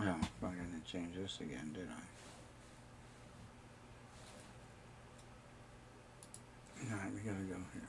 Oh, I didn't change this again, did I? Alright, we gotta go here.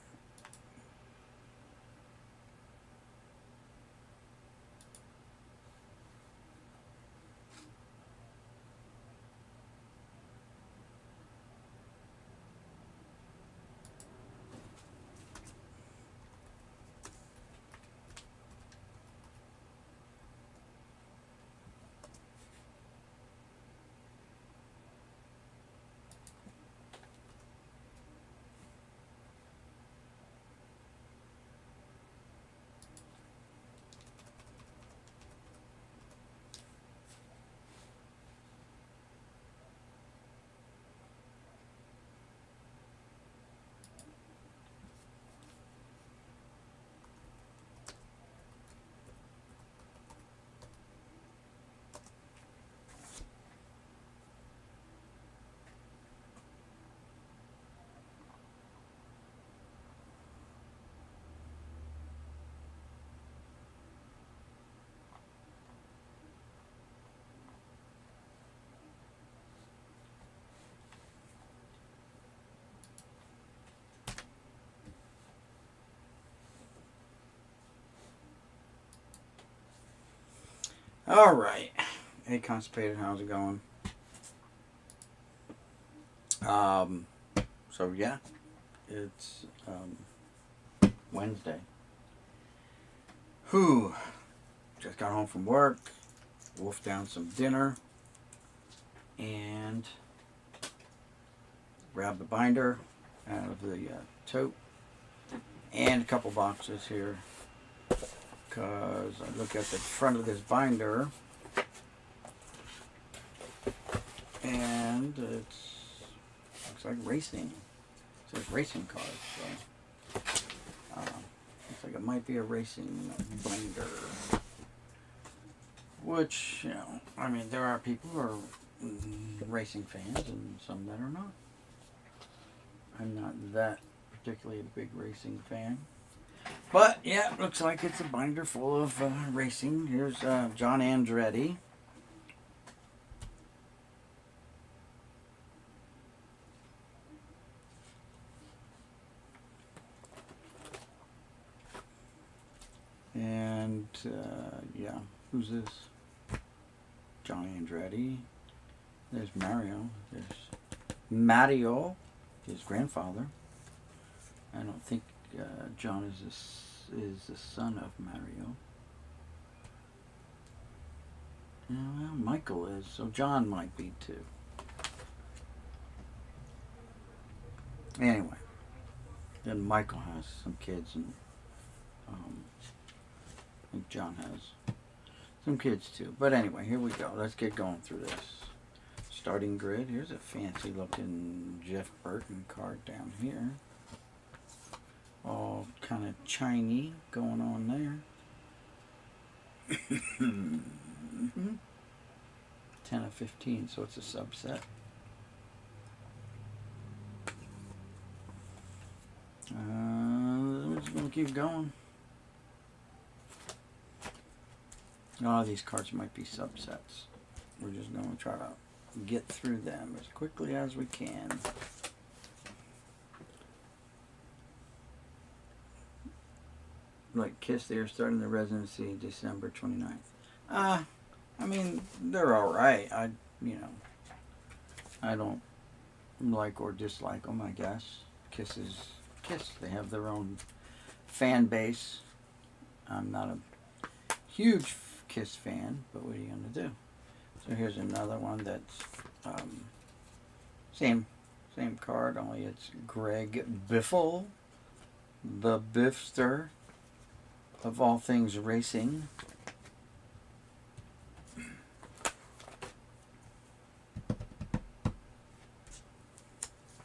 Alright. Hey, Constipated, how's it going? Um, so yeah, it's Wednesday. Whew. Just got home from work, wolfed down some dinner, and grabbed the binder out of the tote, and a couple boxes here, because I look at the front of this binder, and it's looks like racing. It says racing cars, so looks like it might be a racing binder. Which, you know, I mean, there are people who are racing fans and some that are not. I'm not that particularly a big racing fan. But, yeah, looks like it's a binder full of racing. Here's John Andretti. And, yeah, who's this? John Andretti. There's Mario. There's Mario, his grandfather. I don't think John is the son of Mario. Yeah, well, Michael is, so John might be too. Anyway, then Michael has some kids, and I think John has some kids too. But anyway, here we go. Let's get going through this. Starting grid. Here's a fancy looking Jeff Burton card down here. All kind of Chinese going on there. 10 of 15, so it's a subset. We're just going to keep going. A lot of these cards might be subsets. We're just going to try to get through them as quickly as we can. Like Kiss, they're starting the residency December 29th. I mean, they're alright. You know, I don't like or dislike them, I guess. Kiss is Kiss. They have their own fan base. I'm not a huge Kiss fan, but what are you going to do? So here's another one that's same card, only it's Greg Biffle, the Biffster of all things racing.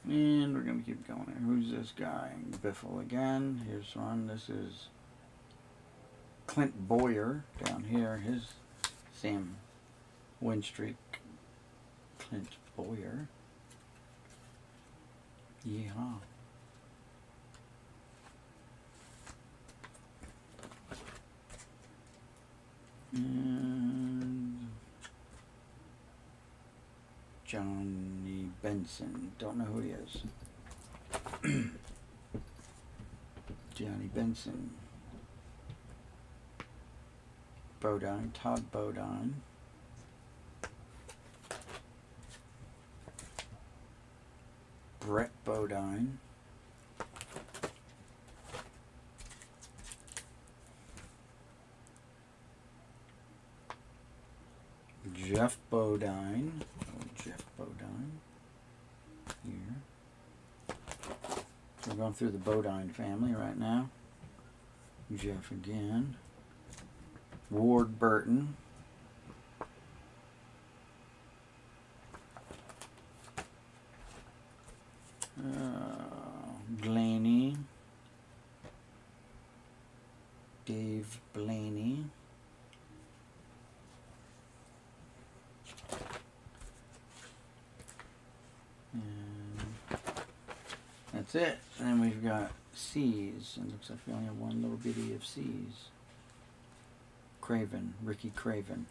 And we're going to keep going here. Who's this guy? Biffle again. Here's one. This is Clint Boyer down here. His same win streak. Clint Boyer. Yeehaw. And Johnny Benson. Don't know who he is. Johnny Benson. Bodine. Todd Bodine. Brett Bodine. Jeff Bodine. Oh, Jeff Bodine. Here. So we're going through the Bodine family right now. Jeff again. Ward Burton. Blaney. Dave Blaney. That's it. And then we've got C's. It looks like we only have one little bitty of C's. Craven. Ricky Craven.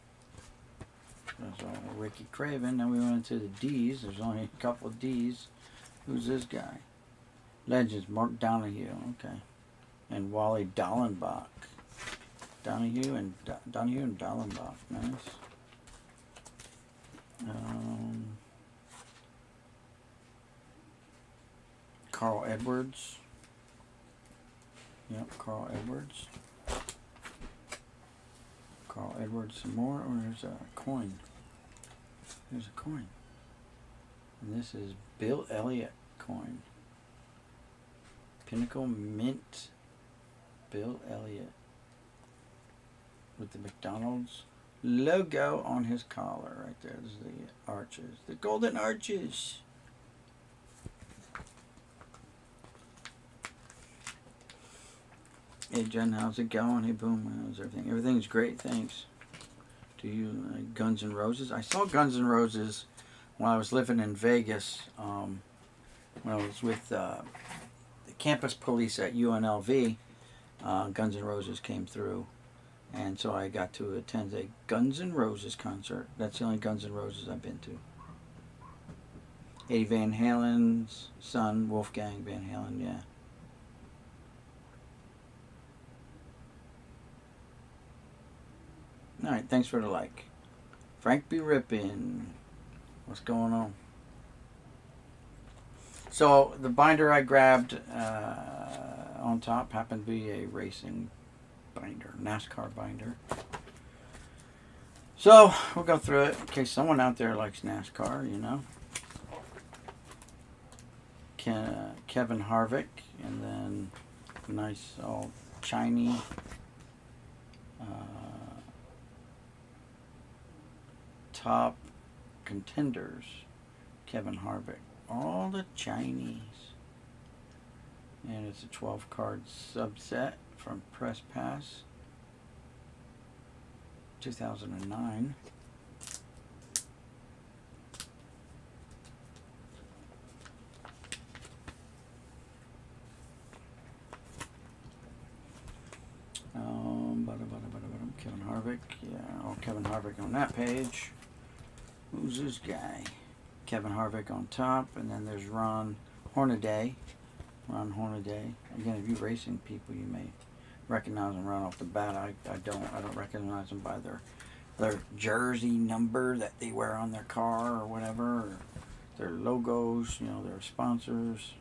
That's all. Ricky Craven. Then we went into the D's. There's only a couple of D's. Who's this guy? Legends. Mark Donahue. Okay. And Wally Dallenbach. Donahue and Dallenbach. Nice. Carl Edwards. Yep, Carl Edwards. Carl Edwards some more. Or there's a coin. There's a coin. And this is Bill Elliott coin. Pinnacle Mint. Bill Elliott. With the McDonald's logo on his collar right there. There's the arches. The golden arches. Hey Jen, how's it going? Hey Boom, how's everything? Everything's great, thanks. Do you like Guns N' Roses? I saw Guns N' Roses when I was living in Vegas. When I was with the campus police at UNLV. Guns N' Roses came through, and so I got to attend a Guns N' Roses concert. That's the only Guns N' Roses I've been to. Eddie Van Halen's son, Wolfgang Van Halen, yeah. Alright, thanks for the like. Frank B. Rippin. What's going on? So, the binder I grabbed on top happened to be a racing binder, NASCAR binder. So, we'll go through it in case someone out there likes NASCAR, you know. Kevin Harvick, and then nice all shiny top contenders. Kevin Harvick. All the Chinese. And it's a 12 card subset from Press Pass 2009. Kevin Harvick. Yeah, all Kevin Harvick on that page. Who's this guy? Kevin Harvick on top, and then there's Ron Hornaday. Ron Hornaday. Again, if you racing people, you may recognize them right off the bat. I don't recognize them by their jersey number that they wear on their car or whatever, or their logos, you know, their sponsors.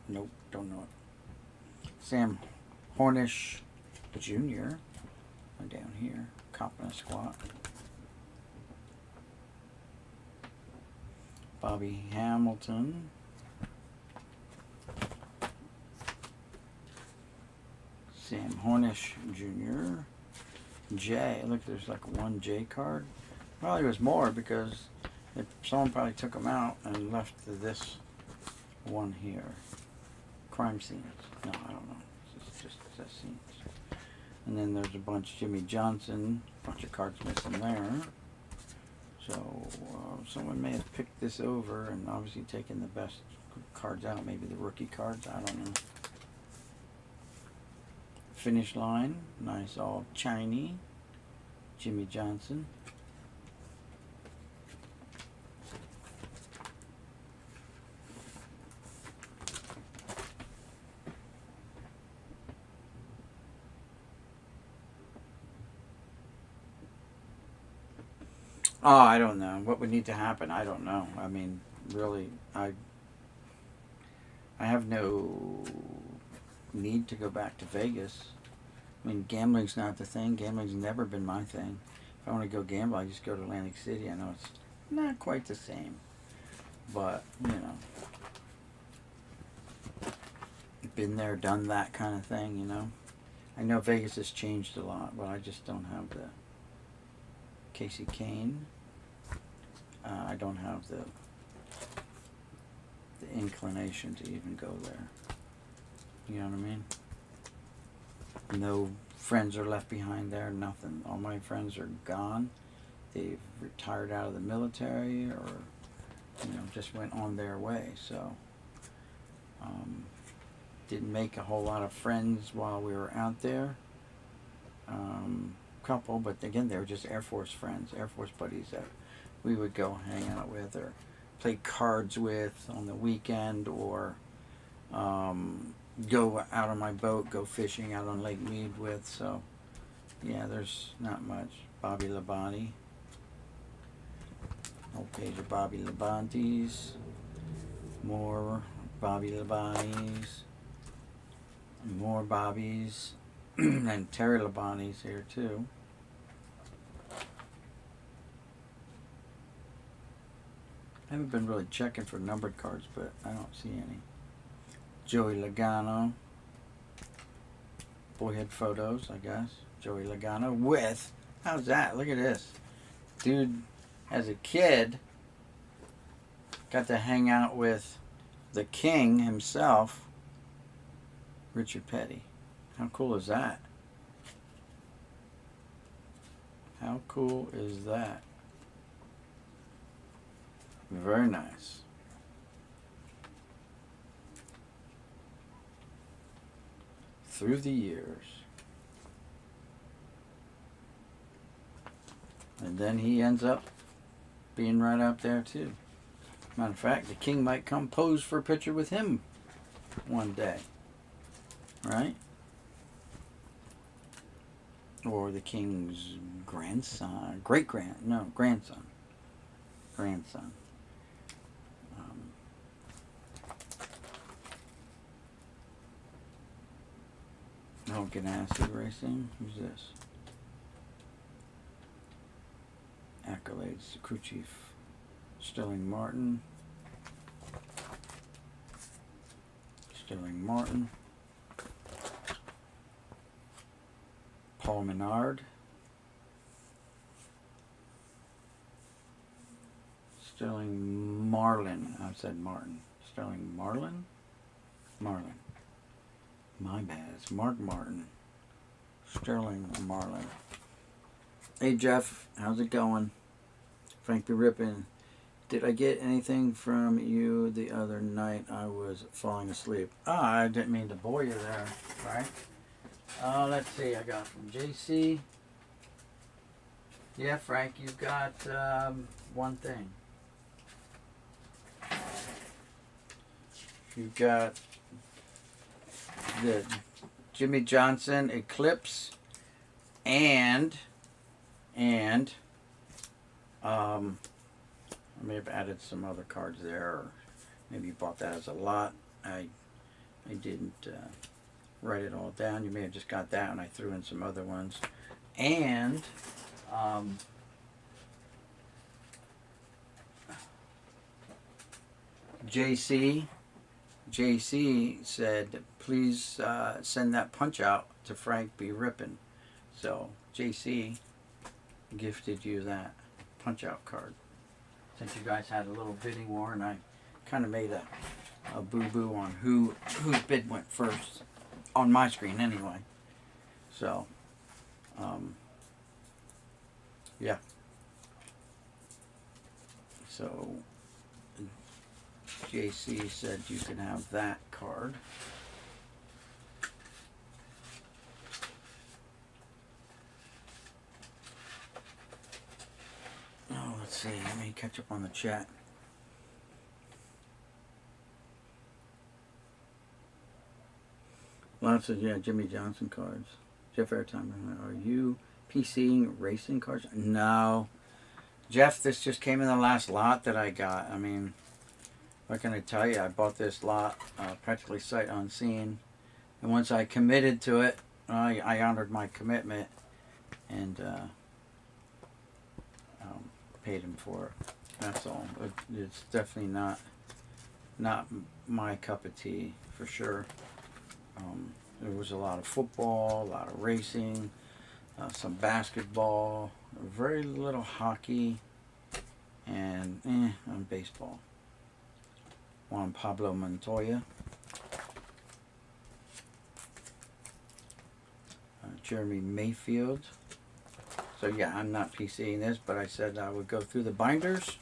Nope, don't know it. Sam Hornish Jr. down here, copping a squat. Bobby Hamilton. Sam Hornish Jr. J. Look, there's like one J card. Probably was more because someone probably took them out and left this one here. Crime scenes. No, I don't know. It's just that scenes. And then there's a bunch. Jimmy Johnson. Bunch of cards missing there. So someone may have picked this over and obviously taken the best cards out. Maybe the rookie cards. I don't know. Finish line. Nice all shiny. Jimmy Johnson. Oh, I don't know. What would need to happen? I don't know. I mean, really, I have no need to go back to Vegas. I mean, gambling's not the thing. Gambling's never been my thing. If I want to go gamble, I just go to Atlantic City. I know it's not quite the same, but you know, been there, done that kind of thing. You know, I know Vegas has changed a lot, but I just don't have the Casey Kane. I don't have the inclination to even go there. You know what I mean? No friends are left behind there, nothing. All my friends are gone. They've retired out of the military or, you know, just went on their way. So, didn't make a whole lot of friends while we were out there. Couple, but again, they were just Air Force friends, Air Force buddies that we would go hang out with or play cards with on the weekend, or go out on my boat, go fishing out on Lake Mead with. So, yeah, there's not much. Bobby Labonte. Whole page of Bobby Labontes. More Bobby Labontes. More Bobbies. And Terry Labonte's here too. I haven't been really checking for numbered cards, but I don't see any. Joey Logano. Boyhood photos, I guess. Joey Logano with, how's that? Look at this. Dude, as a kid, got to hang out with the king himself, Richard Petty. How cool is that? How cool is that? Very nice. Through the years. And then he ends up being right up there too. Matter of fact, the king might come pose for a picture with him one day. Right? Or the king's grandson. Grandson. Grandson. Ganassi Racing. Who's this? Accolades. Crew Chief Sterling Martin. Sterling Martin. Paul Menard. Sterling Marlin. I said Martin. Sterling Marlin? Marlin. My bad. It's Mark Martin. Sterling Marlin. Hey Jeff, how's it going? Frank B. Rippin. Did I get anything from you the other night? I was falling asleep. I didn't mean to bore you there, right? Let's see. I got from JC. Yeah, Frank, you've got one thing. You've got the Jimmy Johnson Eclipse and I may have added some other cards there, or maybe you bought that as a lot. I didn't write it all down. You may have just got that and I threw in some other ones. And JC said, please send that punch out to Frank B. Rippin. So JC gifted you that punch out card. Since you guys had a little bidding war, and I kind of made a boo-boo on whose bid went first on my screen anyway. So, yeah. So JC said you can have that card. Oh, let's see. Let me catch up on the chat. Lots of, yeah, Jimmy Johnson cards. Jeff Airtime, are you PCing racing cards? No. Jeff, this just came in the last lot that I got. I mean, what can I tell you? I bought this lot practically sight unseen. And once I committed to it, I honored my commitment and paid him for it. That's all. It's definitely not my cup of tea for sure. There was a lot of football, a lot of racing, some basketball, very little hockey, and on baseball. Juan Pablo Montoya, Jeremy Mayfield. So yeah, I'm not PCing this, but I said I would go through the binders.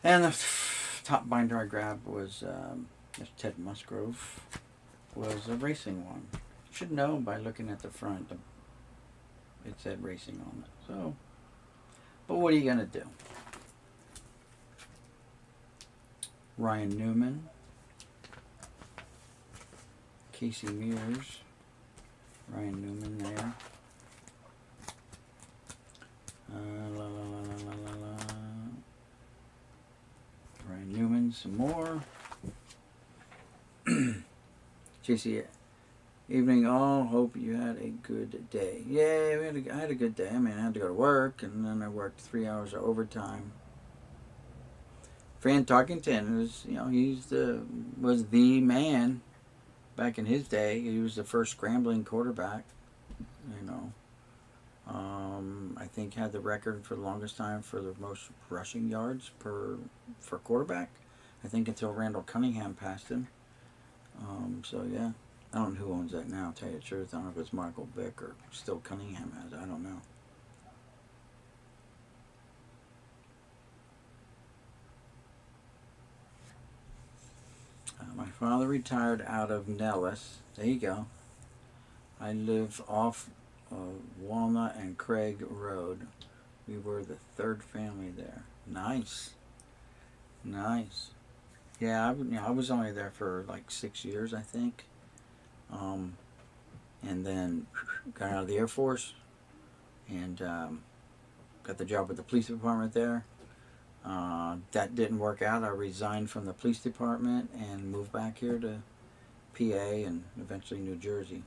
And the top binder I grabbed was Ted Musgrove. Was a racing one. Should know by looking at the front. It said racing on it. So, but what are you gonna do? Ryan Newman, Casey Mears, Ryan Newman there. Ryan Newman, some more. JC, evening all. Hope you had a good day. Yeah, I had a good day. I mean, I had to go to work, and then I worked 3 hours of overtime. Fran Tarkington was the man back in his day. He was the first scrambling quarterback. I think had the record for the longest time for the most rushing yards for quarterback. I think until Randall Cunningham passed him. So yeah, I don't know who owns that now. To tell you the truth, I don't know if it's Michael Vick or still Cunningham has it. I don't know. My father retired out of Nellis. There you go. I live off Walnut and Craig Road. We were the third family there. Nice. Yeah, I was only there for like 6 years, I think. And then got out of the Air Force and got the job with the police department there. That didn't work out. I resigned from the police department and moved back here to PA and eventually New Jersey.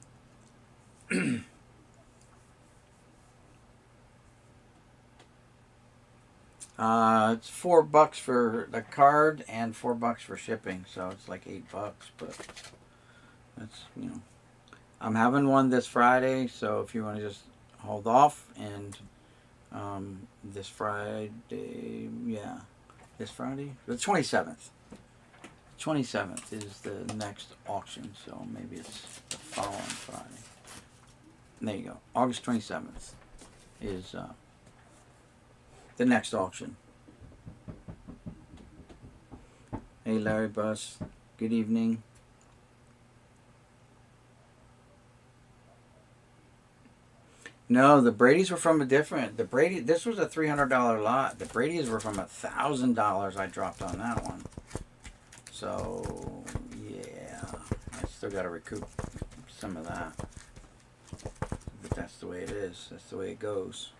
It's $4 for the card and $4 for shipping, so it's like $8. But that's I'm having one this Friday, so if you want to just hold off and this Friday, this Friday, the 27th. 27th is the next auction, so maybe it's the following Friday. There you go. August 27th is the next auction. Hey Larry Buss, good evening. No, the Brady's were from a different. This was a $300 lot. The Brady's were from $1,000. I dropped on that one. So yeah, I still got to recoup some of that. But that's the way it is. That's the way it goes.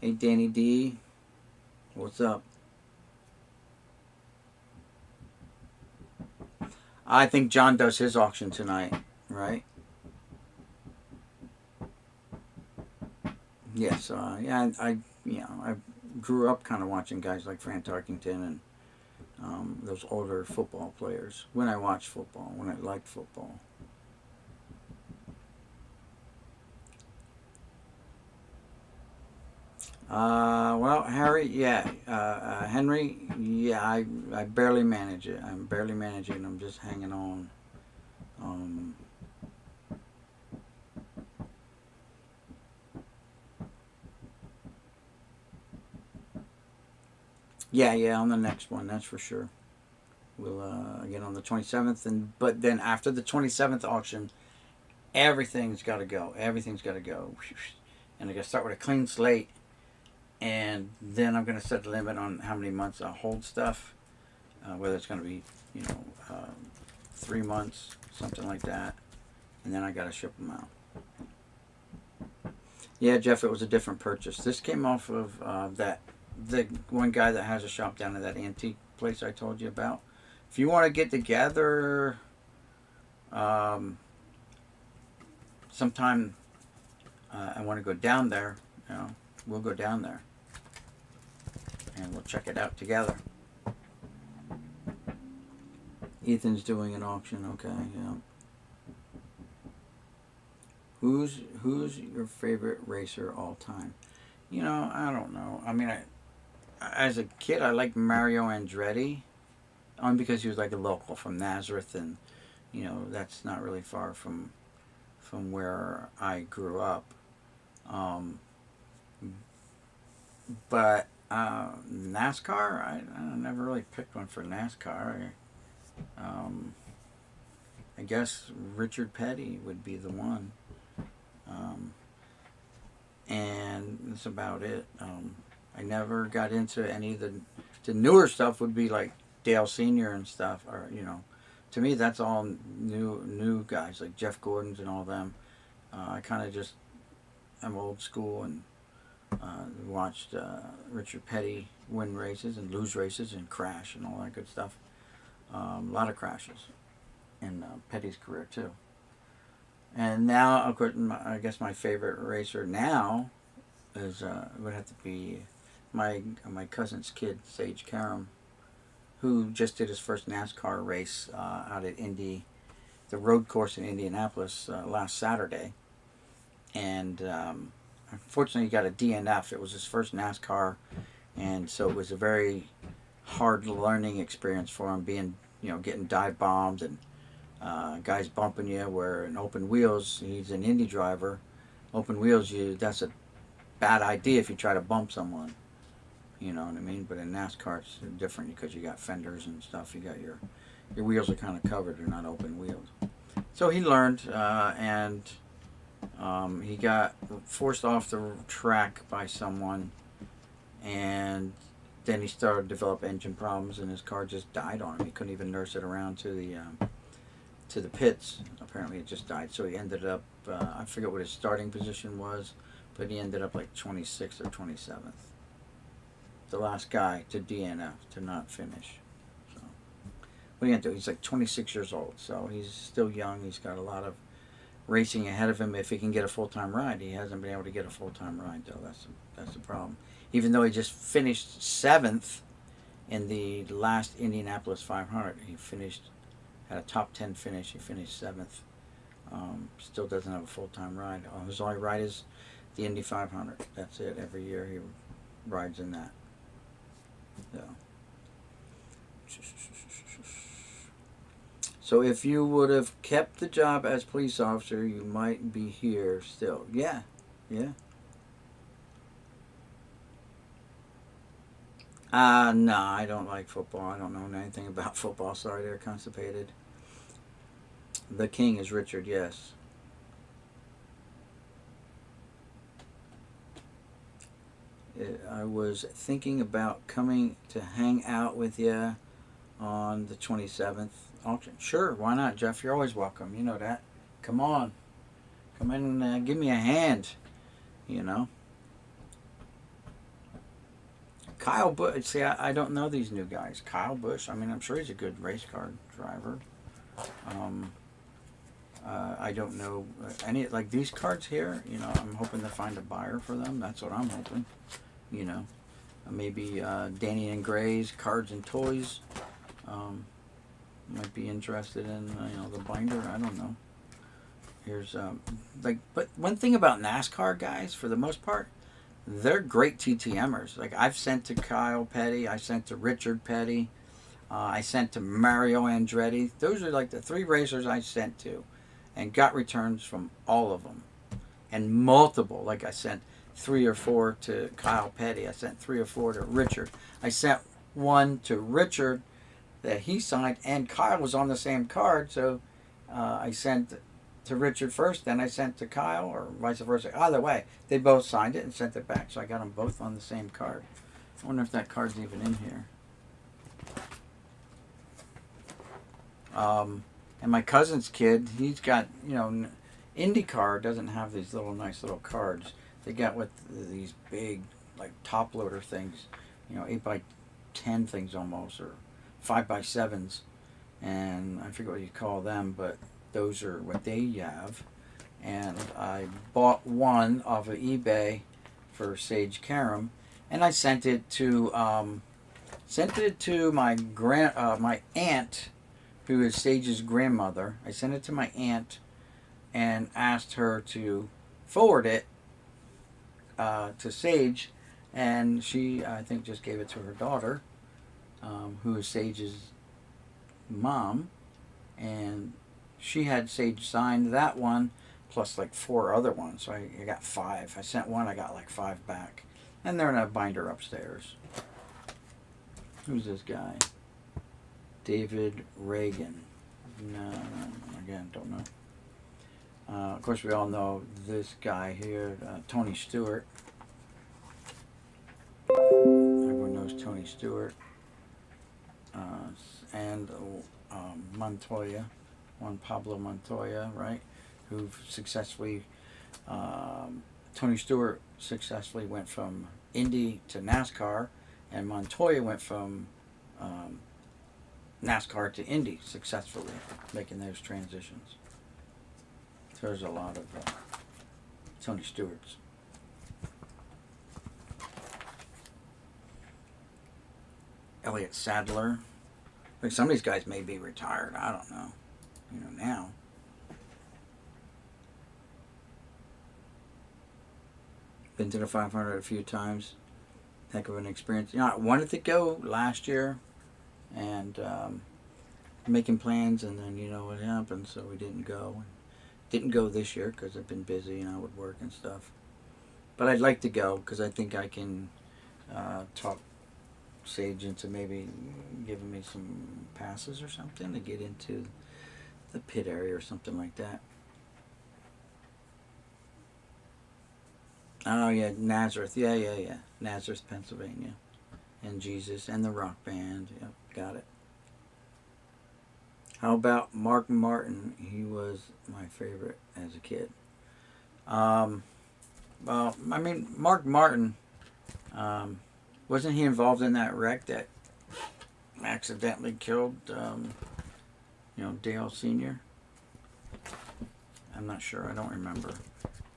Hey Danny D, what's up? I think John does his auction tonight, right? Yes, I grew up kind of watching guys like Fran Tarkington and those older football players. When I watched football, when I liked football. Well, Harry, Henry, I barely manage it. I'm barely managing. I'm just hanging on. Yeah, on the next one, that's for sure. We'll again on the 27th, but then after the 27th auction, everything's got to go. Everything's got to go, and I got to start with a clean slate. And then I'm going to set the limit on how many months I'll hold stuff, whether it's going to be, 3 months, something like that. And then I got to ship them out. Yeah, Jeff, it was a different purchase. This came off of the one guy that has a shop down at that antique place I told you about. If you want to get together um, sometime, I want to go down there. You know, we'll go down there and we'll check it out together. Ethan's doing an auction. Okay, yeah. Who's your favorite racer all time? You know, I don't know. I mean, as a kid, I liked Mario Andretti, only because he was like a local from Nazareth, and you know that's not really far from where I grew up. Um, but NASCAR, I never really picked one for NASCAR. Um, I guess Richard Petty would be the one. Um, and that's about it. I never got into any of the newer stuff. Would be like Dale Senior and stuff, or you know, to me that's all new guys like Jeff Gordon's and all them. I kind of just I'm old school and watched Richard Petty win races and lose races and crash and all that good stuff. A lot of crashes in Petty's career too. And now, of course, I guess my favorite racer now is would have to be my cousin's kid, Sage Karam, who just did his first NASCAR race out at Indy, the road course in Indianapolis last Saturday, and unfortunately he got a DNF. It was his first NASCAR, and so it was a very hard learning experience for him, being getting dive bombed and guys bumping you. Where in open wheels, he's an Indy driver. Open wheels, that's a bad idea if you try to bump someone. You know what I mean? But in NASCAR, it's different because you got fenders and stuff. You got your wheels are kind of covered. They're not open wheels. So he learned, and he got forced off the track by someone, and then he started to develop engine problems, and his car just died on him. He couldn't even nurse it around to the pits. Apparently, it just died. So he ended up, I forget what his starting position was, but he ended up like 26th or 27th. The last guy to DNF, to not finish. So, what are you going to do? He's like 26 years old, so he's still young. He's got a lot of racing ahead of him if he can get a full-time ride. He hasn't been able to get a full-time ride, though. That's the problem. Even though he just finished 7th in the last Indianapolis 500, had a top 10 finish. He finished 7th. Still doesn't have a full-time ride. His only ride is the Indy 500. That's it. Every year he rides in that. So if you would have kept the job as police officer, you might be here still. Yeah. No, I don't like football. I don't know anything about football. Sorry, they're constipated. The king is Richard, yes. I was thinking about coming to hang out with you on the 27th auction. Sure, why not, Jeff? You're always welcome. You know that. Come on. Come in and give me a hand. You know. Kyle Busch. See, I don't know these new guys. Kyle Busch. I mean, I'm sure he's a good race car driver. I don't know any like these cards here. You know, I'm hoping to find a buyer for them. That's what I'm hoping. You know, maybe Danny and Gray's Cards and Toys might be interested in the binder. I don't know. Here's but one thing about NASCAR guys, for the most part, they're great TTMers. Like I've sent to Kyle Petty, I sent to Richard Petty, I sent to Mario Andretti. Those are like the 3 racers I sent to, and got returns from all of them, and multiple. Like I sent 3 or 4 to Kyle Petty. I sent 3 or 4 to Richard. I sent one to Richard that he signed, and Kyle was on the same card, so I sent to Richard first, then I sent to Kyle, or vice versa. Either way, they both signed it and sent it back, so I got them both on the same card. I wonder if that card's even in here. And my cousin's kid, he's got, IndyCar doesn't have these nice little cards. They got with these big, like, top loader things, 8x10 things almost, or 5x7s, and I forget what you call them, but those are what they have. And I bought one off of eBay for Sage Karam, and I sent it to my aunt, who is Sage's grandmother. I sent it to my aunt and asked her to forward it to Sage, and she, I think, just gave it to her daughter, who is Sage's mom, and she had Sage sign that one plus like 4 other ones, so I got 5. I sent one, I got like 5 back, and they're in a binder upstairs. Who's this guy? David Reagan. No, again, don't know. Of course, we all know this guy here, Tony Stewart. Everyone knows Tony Stewart. And Montoya, Juan Pablo Montoya, right? Who successfully, Tony Stewart successfully went from Indy to NASCAR, and Montoya went from NASCAR to Indy successfully, making those transitions. So there's a lot of Tony Stewarts. Elliott Sadler. Like, some of these guys may be retired. I don't know. Now. Been to the 500 a few times. Heck of an experience. I wanted to go last year, and making plans, and then what happened, so we didn't go. Didn't go this year because I've been busy, with work and stuff. But I'd like to go because I think I can talk Sage into maybe giving me some passes or something to get into the pit area or something like that. Oh yeah, Nazareth. Yeah. Nazareth, Pennsylvania. And Jesus and the rock band. Yep, got it. How about Mark Martin? He was my favorite as a kid. Well, I mean, Mark Martin, wasn't he involved in that wreck that accidentally killed, Dale Sr.? I'm not sure. I don't remember.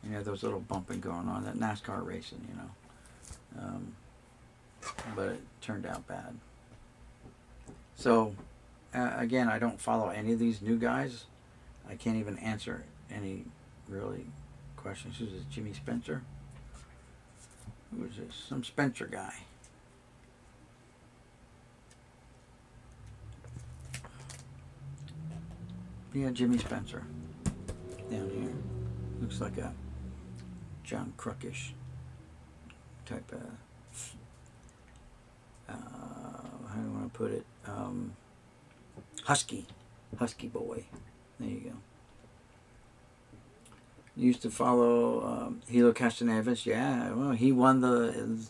Those little bumping going on, that NASCAR racing, but it turned out bad. So, again, I don't follow any of these new guys. I can't even answer any really questions. Who's this? Jimmy Spencer? Who is this? Some Spencer guy. Yeah, Jimmy Spencer. Down here. Looks like a John Crookish type of, how do you want to put it? Husky boy. There you go. Used to follow Hilo Castroneves. Yeah, well, he won the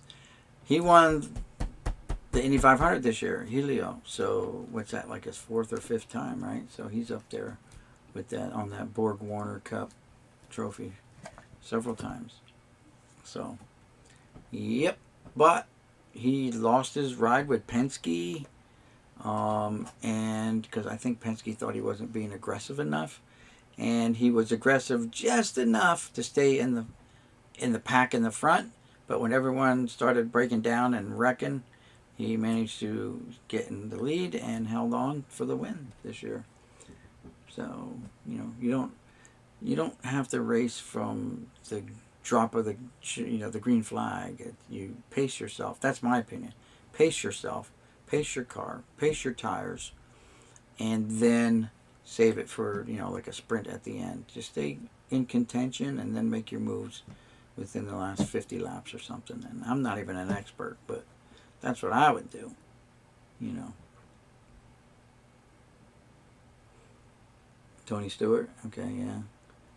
Indy 500 this year, Helio. So what's that, like his 4th or 5th time, right? So he's up there with that on that Borg Warner Cup trophy several times. So, yep. But he lost his ride with Penske, and because I think Penske thought he wasn't being aggressive enough, and he was aggressive just enough to stay in the pack in the front. But when everyone started breaking down and wrecking, he managed to get in the lead and held on for the win this year. So you don't have to race from the drop of the green flag. You pace yourself. That's my opinion. Pace yourself. Pace your car. Pace your tires. And then save it for, like a sprint at the end. Just stay in contention and then make your moves within the last 50 laps or something. And I'm not even an expert, but that's what I would do. Tony Stewart? Okay, yeah.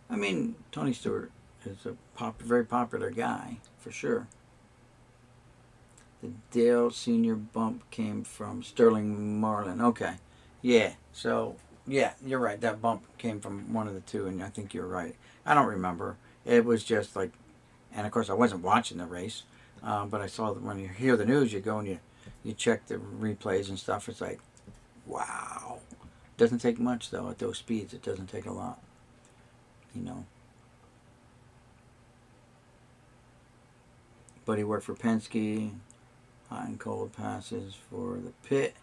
I mean, Tony Stewart is a very popular guy, for sure. The Dale Sr. bump came from Sterling Marlin. Okay. Yeah. So, yeah, you're right. That bump came from one of the two, and I think you're right. I don't remember. It was just like And of course, I wasn't watching the race, but I saw that when you hear the news, you go and you check the replays and stuff. It's like, wow. Doesn't take much though at those speeds. It doesn't take a lot, you know. But he worked for Penske, hot and cold passes for the pit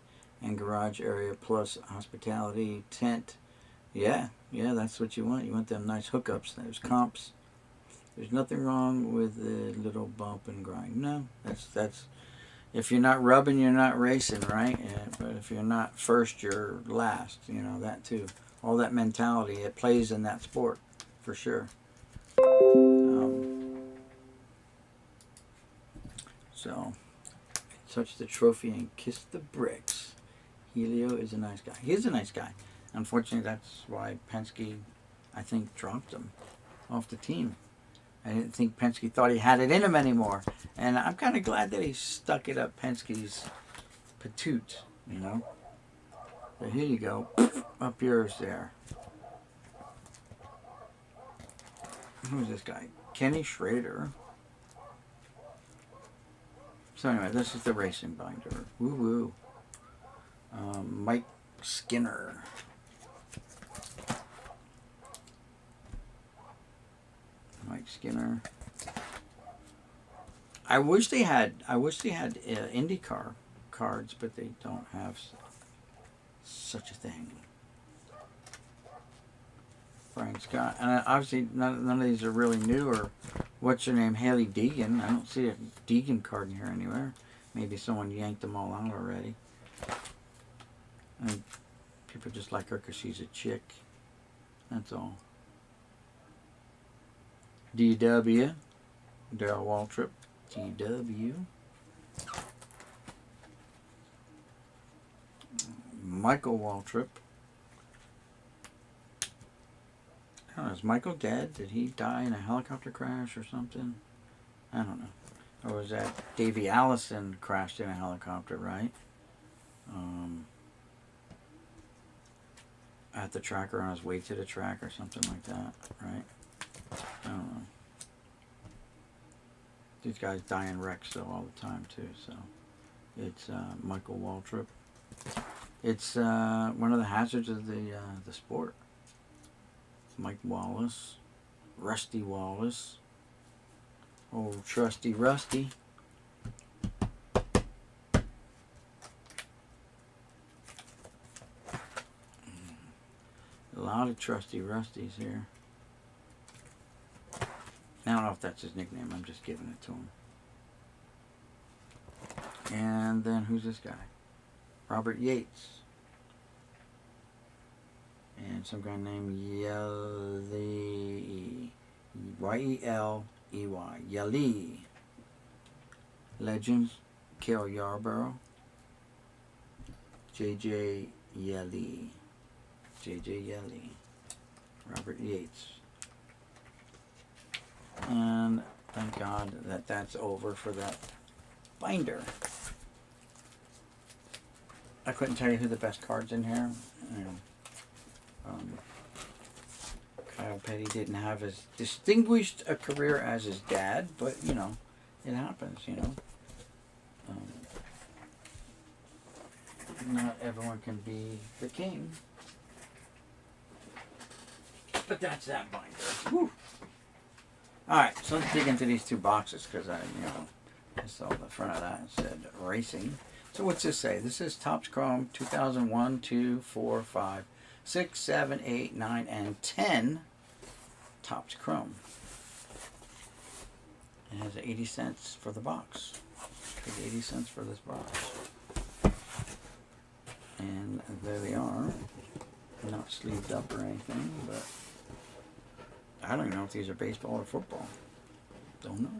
and garage area, plus hospitality tent. Yeah, that's what you want. You want them nice hookups. There's comps. There's nothing wrong with the little bump and grind. No, that's if you're not rubbing, you're not racing, right? Yeah, but if you're not first, you're last. You know that too. All that mentality, it plays in that sport, for sure. So, touch the trophy and kiss the bricks. Helio is a nice guy. He is a nice guy. Unfortunately, that's why Penske, I think, dropped him off the team. I didn't think Penske thought he had it in him anymore. And I'm kind of glad that he stuck it up Penske's patoot, you know. So here you go. Up yours there. Who's this guy? Kenny Schrader. So anyway, this is the racing binder. Woo-woo. Mike Skinner. Mike Skinner. I wish they had IndyCar cards, but they don't have such a thing. Brian Scott, and obviously none of these are really new. Or what's your name, Haley Deegan? I don't see a Deegan card in here anywhere. Maybe someone yanked them all out already. And people just like her because she's a chick. That's all. DW, Darrell Waltrip, DW. Michael Waltrip. Oh, is Michael dead? Did he die in a helicopter crash or something? I don't know. Or was that Davey Allison crashed in a helicopter, right? At the track or on his way to the track or something like that, right? I don't know. These guys die in wrecks though all the time too, so it's Michael Waltrip. It's one of the hazards of the sport. Mike Wallace, Rusty Wallace, old trusty Rusty. A lot of trusty Rusties here. I don't know if that's his nickname. I'm just giving it to him. And then who's this guy? Robert Yates. And some guy named Yeley. Y-E-L-E-Y. Yeley. Legends. Cale Yarborough. J.J. Yeley. J.J. Yeley. Robert Yates. And thank God that that's over for that binder. I couldn't tell you who the best cards in here. Kyle Petty didn't have as distinguished a career as his dad, but you know, it happens, you know. Not everyone can be the king. But that's that binder. Whew. Alright, so let's dig into these two boxes because I saw the front of that and said racing. So what's this say? This is Topps Chrome 2001, 2, 4, 5, 6, 7, 8, 9, and 10 Topps Chrome. It has 80 cents for the box. Paid 80 cents for this box. And there they are. Not sleeved up or anything, but I don't even know if these are baseball or football. Don't know.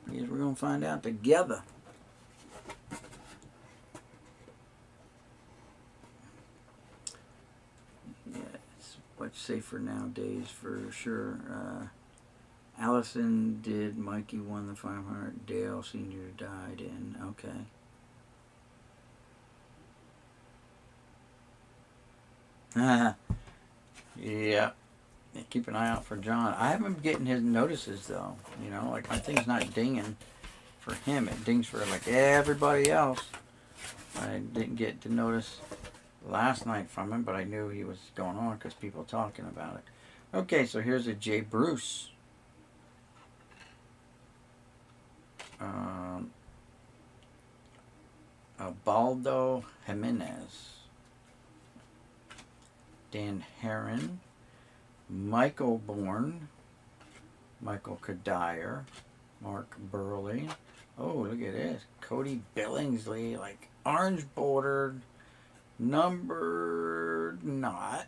I guess we're going to find out together. Yeah, it's much safer nowadays for sure. Allison did. Mikey won the 500. Dale Sr. died in. Okay. Yeah. keep an eye out for John. I haven't been getting his notices though. You know, like my thing's not dinging for him. It dings for like everybody else. I didn't get to notice last night from him, but I knew he was going on because people talking about it. Okay, so here's a Jay Bruce. Baldo Jimenez. Dan Herron. Michael Bourne. Michael Kadire. Mark Burley. Oh, look at this. Cody Billingsley, like orange bordered, numbered not,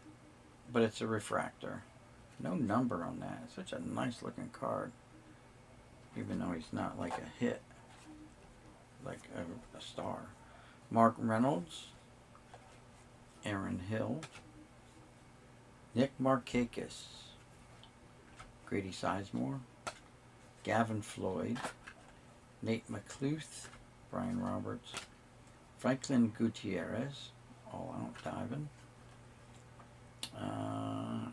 but it's a refractor. No number on that. It's such a nice looking card. Even though he's not like a hit, like a star. Mark Reynolds. Aaron Hill. Nick Markakis. Grady Sizemore. Gavin Floyd. Nate McLuth. Brian Roberts. Franklin Gutierrez. All out diving.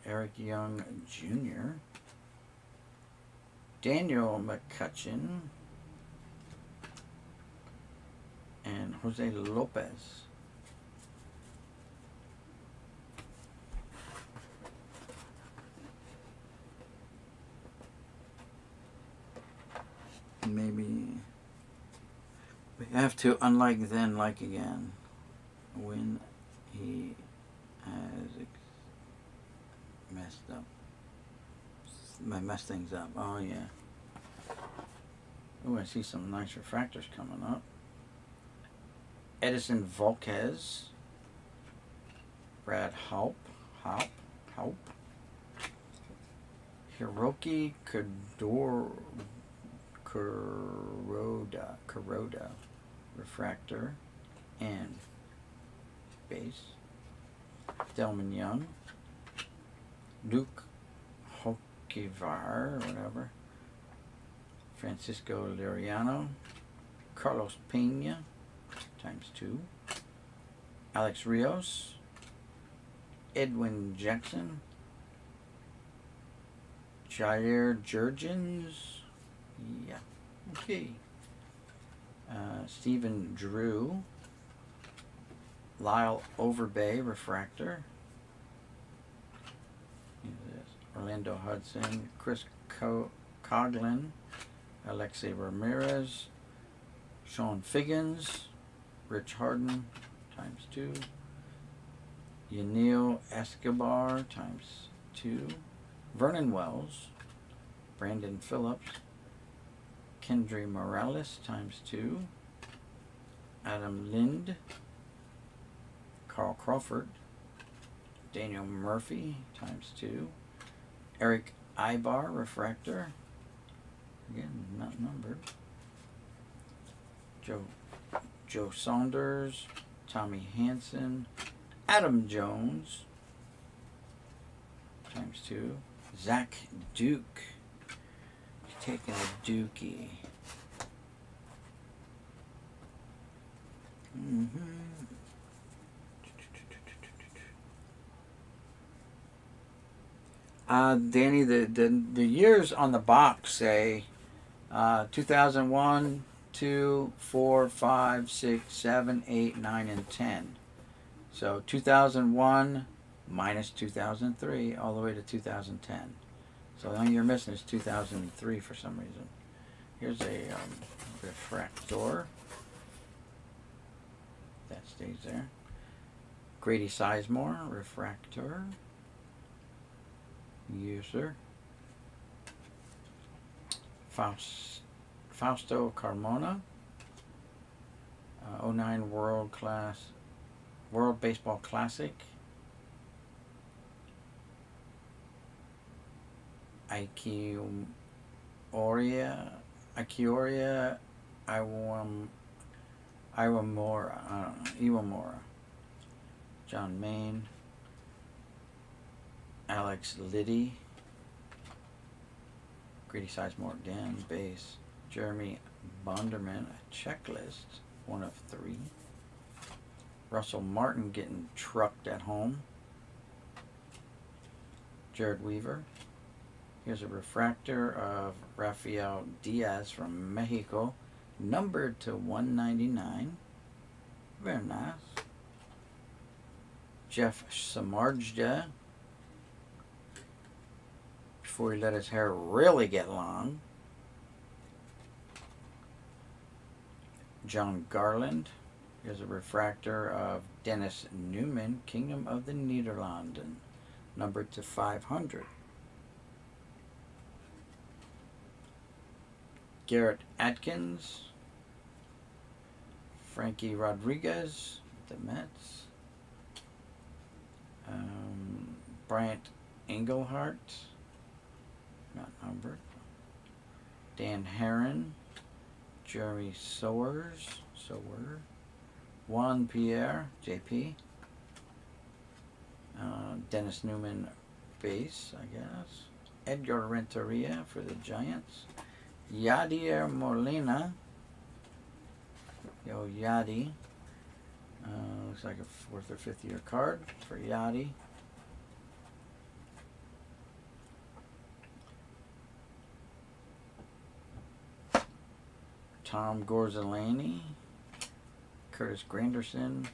Eric Young Jr. Daniel McCutcheon. And Jose Lopez. Maybe we have to unlike then like again when he has messed things up. Oh yeah. Oh, I see some nice refractors coming up. Edison Volquez. Brad Haupt. Hiroki Kuroda refractor and base. Delman Young. Luke Hokivar, or whatever. Francisco Liriano. Carlos Pena, ×2. Alex Rios. Edwin Jackson. Jair Jurgens. Yeah. Okay. Stephen Drew. Lyle Overbay refractor. Orlando Hudson. Chris Coughlin. Alexei Ramirez. Sean Figgins. Rich Harden ×2. Yanil Escobar ×2. Vernon Wells. Brandon Phillips. Kendry Morales ×2. Adam Lind. Carl Crawford. Daniel Murphy ×2. Eric Ibar refractor. Again, not numbered. Joe Saunders. Tommy Hansen. Adam Jones ×2. Zach Duke. Taking a dookie. Danny, the years on the box say 2001, 2, 4, 5, 6, 7, 8, 9, and 10. So 2001 minus 2003 all the way to 2010. So the only you're missing is 2003 for some reason. Here's a refractor. That stays there. Grady Sizemore, refractor. User. Fausto Carmona. 09 World Baseball Classic. Ikioria Iwamura. John Maine. Alex Liddy. Grady Sizemore again, base. Jeremy Bonderman, a checklist, 1 of 3. Russell Martin getting trucked at home. Jared Weaver. Here's a refractor of Rafael Diaz from Mexico, numbered to 199. Very nice. Jeff Samardzija, before he let his hair really get long. John Garland. Here's a refractor of Dennis Newman, Kingdom of the Nederlanden, numbered to 500. Garrett Atkins. Frankie Rodriguez, the Mets. Bryant Engelhart, not numbered. Dan Herron. Jeremy Sower. Juan Pierre, JP. Dennis Newman, base, I guess. Edgar Renteria for the Giants. Yadier Molina. Yo, Yadi. Looks like a 4th or 5th year card for Yadi. Tom Gorzolani, Curtis Granderson,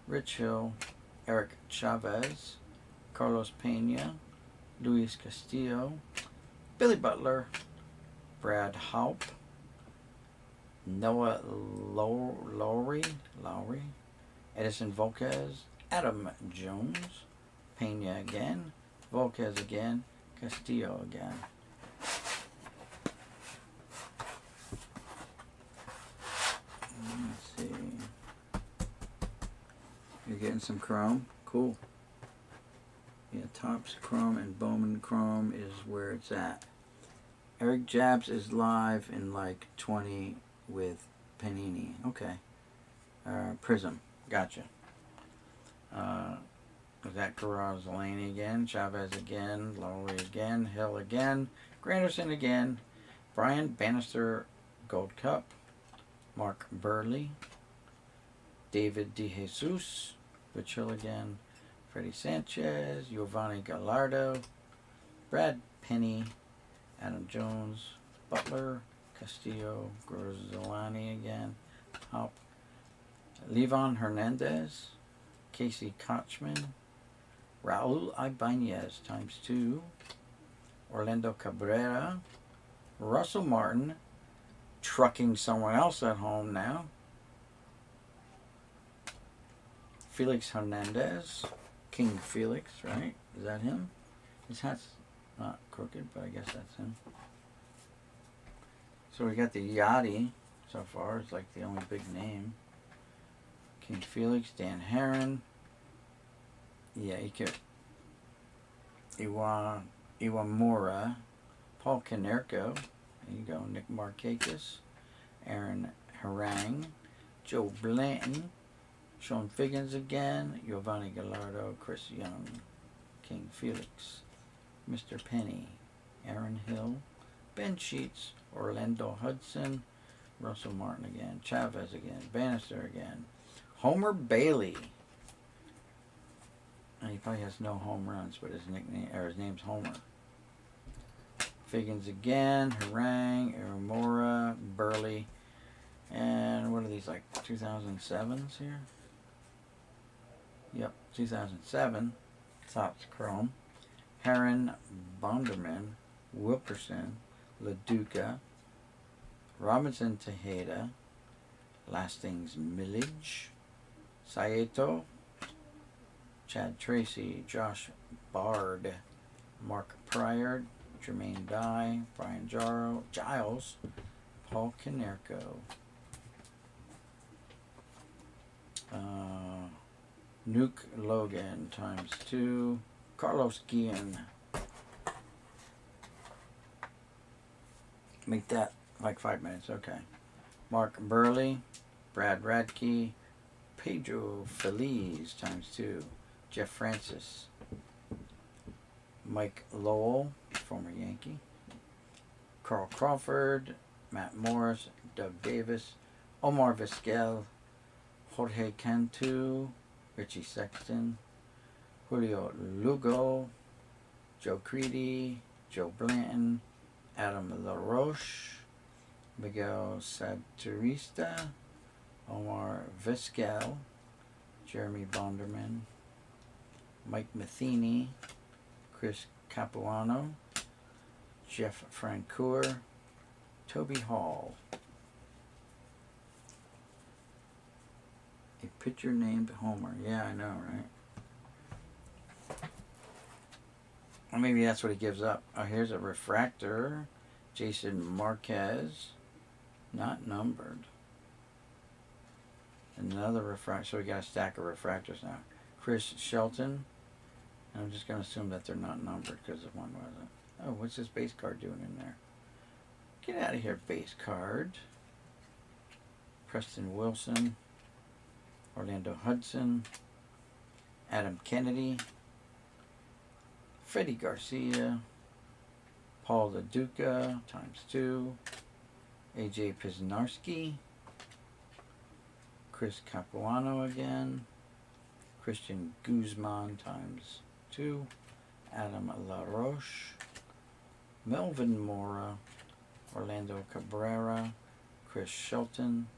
Rich Hill, Eric Chavez, Carlos Pena, Luis Castillo, Billy Butler, Brad Haupt, Noah Lowry, Edison Volquez, Adam Jones, Pena again, Volquez again, Castillo again. Let's see. You're getting some chrome? Cool. Yeah, Topps Chrome and Bowman Chrome is where it's at. Eric Jabs is live in like 20 with Panini. Okay. Prism. Gotcha. Zach Carrazolani again. Chavez again. Lowry again. Hill again. Granderson again. Brian Bannister Gold Cup. Mark Burley. David DeJesus. Rich Hill again. Freddie Sanchez. Giovanni Gallardo. Brad Penny. Adam Jones. Butler. Castillo. Gorzolani again. Hop. Levon Hernandez. Casey Kochman. Raul Ibanez ×2. Orlando Cabrera. Russell Martin. Trucking someone else at home now. Felix Hernandez. King Felix, right? Is that him? His hat's not crooked, but I guess that's him. So we got the Yachty so far. It's like the only big name. King Felix, Dan Herron. Yeah, Iwamura. Paul Konerko. There you go. Nick Markakis. Aaron Harang. Joe Blanton. Sean Figgins again. Giovanni Gallardo. Chris Young. King Felix. Mr. Penny. Aaron Hill. Ben Sheets. Orlando Hudson. Russell Martin again. Chavez again. Bannister again. Homer Bailey. And he probably has no home runs, but his name's Homer. Figgins again, Harang, Aramora, Burley, and what are these, like 2007s here? Yep, 2007. Topps Chrome. Heron, Bonderman, Wilkerson, LaDuca, Robinson Tejeda, Lastings Millage, Saeto, Chad Tracy, Josh Bard, Mark Pryor, Jermaine Dye, Brian Giles, Paul Konerko, Nuke Logan ×2, Carlos Guillen. Make that like 5 minutes, okay. Mark Burley, Brad Radke, Pedro Feliz ×2, Jeff Francis, Mike Lowell, former Yankee, Carl Crawford, Matt Morris, Doug Davis, Omar Vizquel, Jorge Cantu, Richie Sexton, Julio Lugo, Joe Creedy, Joe Blanton, Adam LaRoche, Miguel Saturista, Omar Vizquel, Jeremy Bonderman, Mike Matheny, Chris Capuano, Jeff Francoeur, Toby Hall. A pitcher named Homer. Yeah, I know, right? Or maybe that's what he gives up. Oh, here's a refractor. Jason Marquez. Not numbered. Another refractor. So we got a stack of refractors now. Chris Shelton. I'm just going to assume that they're not numbered because of one wasn't. Oh, what's this base card doing in there? Get out of here, base card. Preston Wilson. Orlando Hudson. Adam Kennedy. Freddie Garcia. Paul LaDuca ×2. AJ Pisnarski. Chris Capuano again. Christian Guzman ×2. Adam LaRoche. Melvin Mora. Orlando Cabrera. Chris Shelton.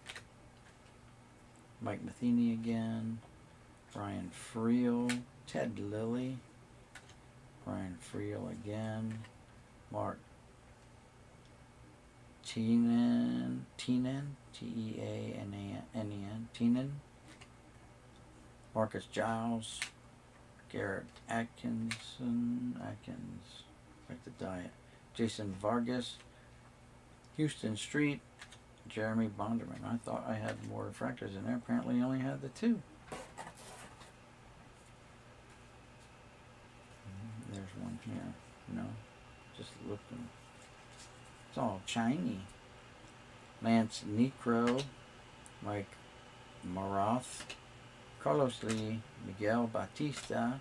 Mike Matheny again. Ryan Friel. Ted Lilly. Ryan Friel again. Mark Teenan, T-E-A-N-A-N-E-N, Teenan. Marcus Giles. Garrett Atkins, like the diet. Jason Vargas. Houston Street. Jeremy Bonderman. I thought I had more refractors in there. Apparently I only had the 2. There's one here. No, just looking. It's all shiny. Lance Necro, Mike Maroth, Carlos Lee, Miguel Batista,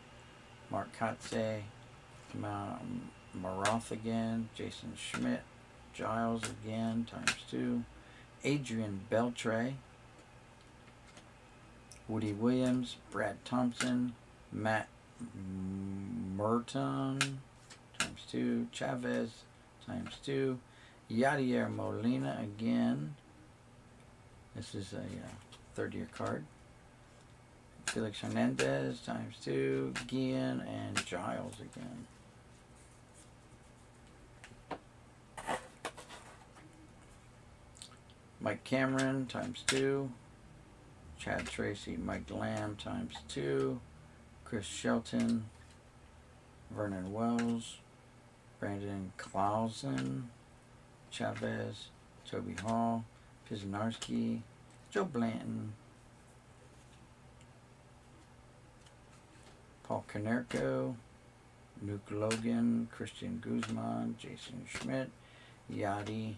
Mark Kotze, Maroth again, Jason Schmidt, Giles again ×2, Adrian Beltre, Woody Williams, Brad Thompson, Matt Merton ×2, Chavez ×2, Yadier Molina again. This is a third-year card. Felix Hernandez ×2, Guillen, and Giles again. Mike Cameron ×2, Chad Tracy, Mike Lamb ×2, Chris Shelton, Vernon Wells, Brandon Clausen, Chavez, Toby Hall, Pisnarski, Joe Blanton, Paul Konerko, Nuke Logan, Christian Guzman, Jason Schmidt, Yadi,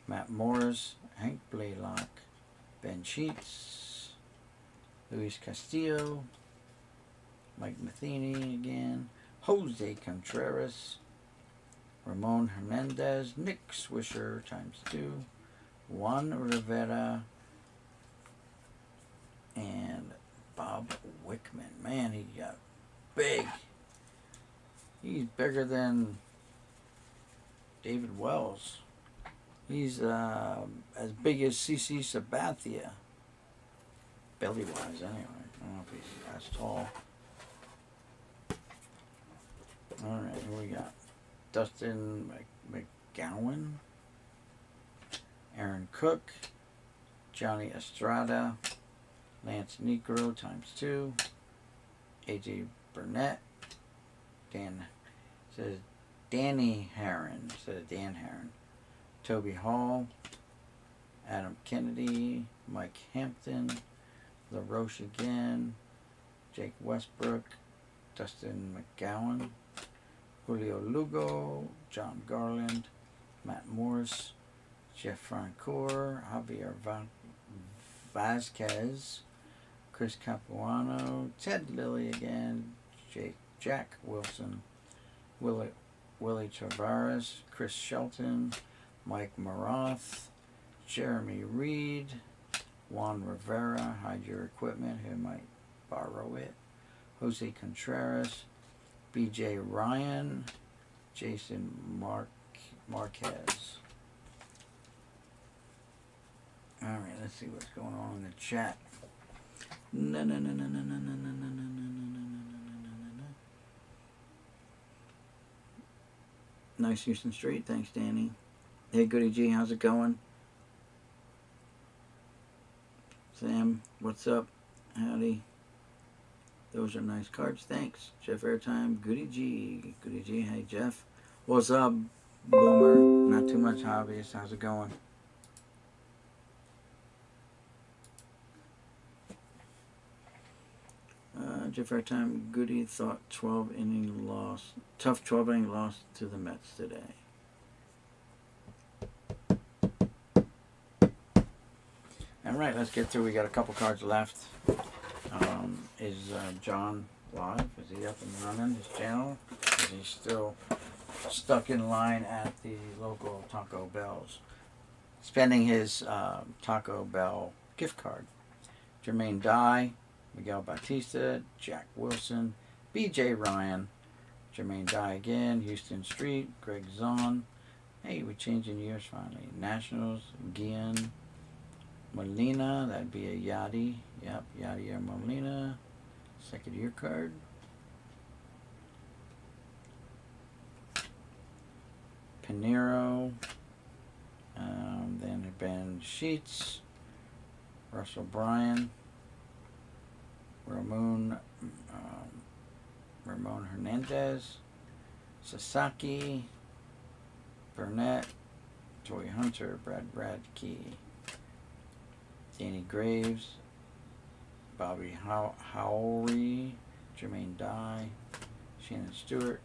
Matt Morris, Hank Blaylock, Ben Sheets, Luis Castillo, Mike Matheny again, Jose Contreras, Ramon Hernandez, Nick Swisher ×2, Juan Rivera, and Bob Wickman. Man, he got big. He's bigger than David Wells. He's as big as CC Sabathia. Belly-wise, anyway. I don't know if he's as tall. Alright, here we got Dustin McGowan, Aaron Cook, Johnny Estrada, Lance Necro ×2, AJ Burnett, Danny Herron instead of Dan Herron, Toby Hall, Adam Kennedy, Mike Hampton, LaRoche again, Jake Westbrook, Dustin McGowan, Julio Lugo, John Garland, Matt Morris, Jeff Francoeur, Javier Vazquez, Chris Capuano, Ted Lilly again, Jack Wilson, Willie Tavares, Chris Shelton, Mike Maroth, Jeremy Reed, Juan Rivera, hide your equipment, who might borrow it, Jose Contreras, B.J. Ryan, Jason Marquez. All right, let's see what's going on in the chat. Nice Houston Street. Thanks, Danny. Hey, Goody G, how's it going? Sam, what's up? Howdy. Those are nice cards. Thanks. Jeff Airtime, Goody G. Goody G, hey, Jeff. What's up, Boomer? Not too much hobbyist. How's it going? Jeff Airtime, Goody thought 12-inning loss. Tough 12-inning loss to the Mets today. All right, let's get through. We got a couple cards left. Is John live? Is he up and running his channel? Is he still stuck in line at the local Taco Bell's, spending his Taco Bell gift card? Jermaine Dye, Miguel Bautista, Jack Wilson, B.J. Ryan, Jermaine Dye again, Houston Street, Greg Zahn. Hey, we're changing years finally. Nationals, Guillen Molina, that'd be a Yadi. Yep, Yadier Molina. Second year card. Pinero. Then Ben Sheets. Russell Bryan. Ramon Hernandez. Sasaki. Burnett. Toy Hunter. Brad Radke. Danny Graves, Bobby Howry, Jermaine Dye, Shannon Stewart,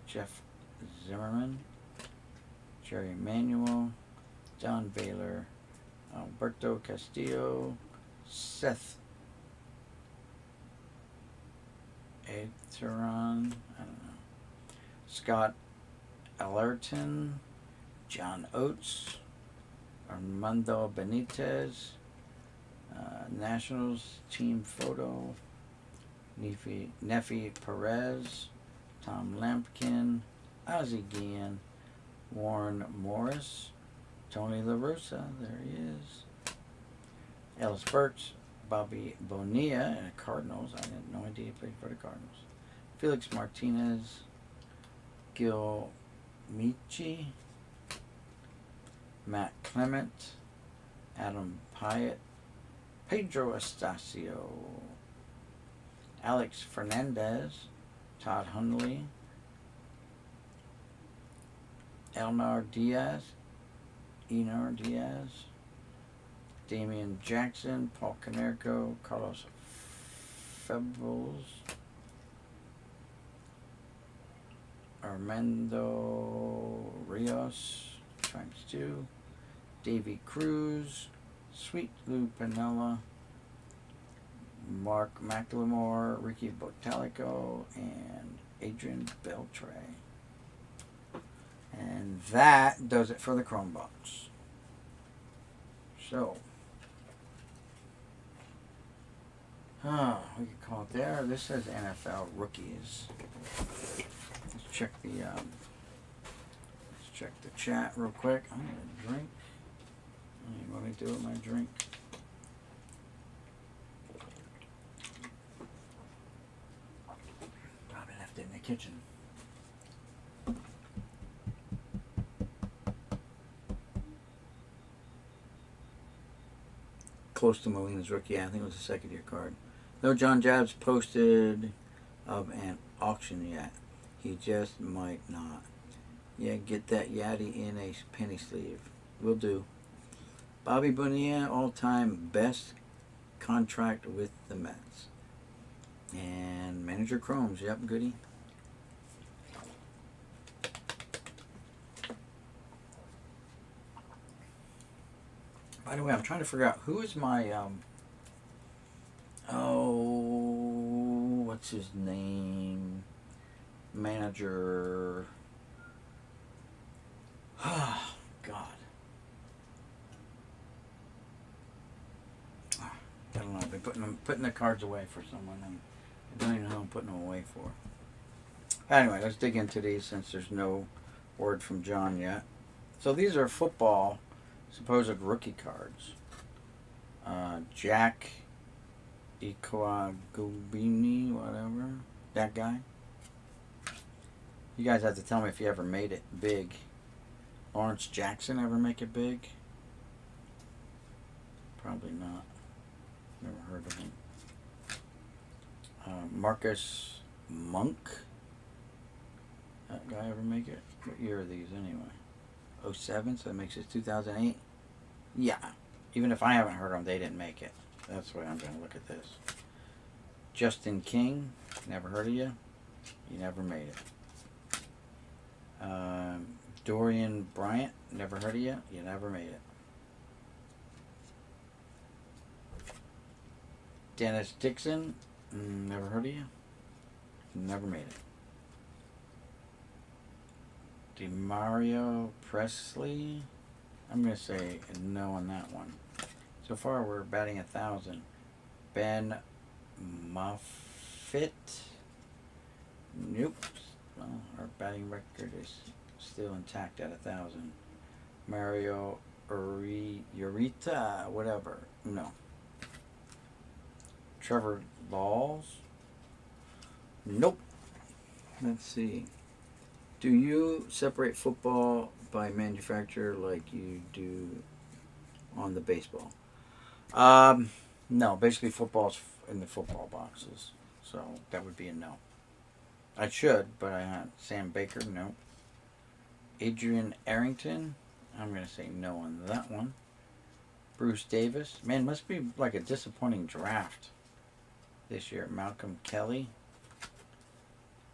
Jeff Zimmerman, Jerry Emanuel, John Baylor, Alberto Castillo, Seth Ateron, I don't know, Scott Ellerton, John Oates, Armando Benitez, Nationals team photo, Nefi Perez, Tom Lampkin, Ozzie Guillen, Warren Morris, Tony La Russa, there he is, Ellis Burks, Bobby Bonilla, and the Cardinals. I had no idea he played for the Cardinals. Felix Martinez, Gil Michi, Matt Clement, Adam Pyatt, Pedro Estacio, Alex Fernandez, Todd Hundley, Enar Diaz, Damian Jackson, Paul Canerco, Carlos Febles, Armando Rios, times 2, Davey Cruz, Sweet Lou Pinella, Mark McLemore, Ricky Botalico, and Adrian Beltre. And that does it for the Chrome box. So, we could call it there. This says NFL rookies. Let's check the chat real quick. I'm gonna drink. What do I do with my drink? Probably left it in the kitchen. Close to Molina's rookie. I think it was a second-year card. No John Jabs posted of an auction yet. He just might not. Yeah, get that Yachty in a penny sleeve. Will do. Bobby Bonilla, all-time best contract with the Mets. And Manager Chromes, yep, goody. By the way, I'm trying to figure out who is my, what's his name? Manager. Oh, God. I don't know. I've been putting the cards away for someone, and I don't even know who I'm putting them away for. Anyway, let's dig into these since there's no word from John yet. So these are football supposed rookie cards. Jack Ikwagubini, whatever. That guy. You guys have to tell me if you ever made it big. Lawrence Jackson ever make it big? Probably not. Never heard of him. Marcus Monk. That guy ever make it? What year are these anyway? 07, so that makes it 2008. Yeah. Even if I haven't heard them, they didn't make it. That's the way I'm going to look at this. Justin King. Never heard of you. You never made it. Dorian Bryant. Never heard of you. You never made it. Dennis Dixon. Never heard of you. Never made it. DeMario Presley. I'm going to say no on that one. So far, we're batting 1,000. Ben Moffitt. Nope. Well, our batting record is still intact at 1,000. Mario Urita, whatever. No. Trevor Laws. Nope. Let's see. Do you separate football by manufacturer like you do on the baseball? No. Basically, football's in the football boxes. So that would be a no. I should, but I have Sam Baker, no. Adrian Arrington, I'm going to say no on that one. Bruce Davis, man, must be like a disappointing draft this year. Malcolm Kelly,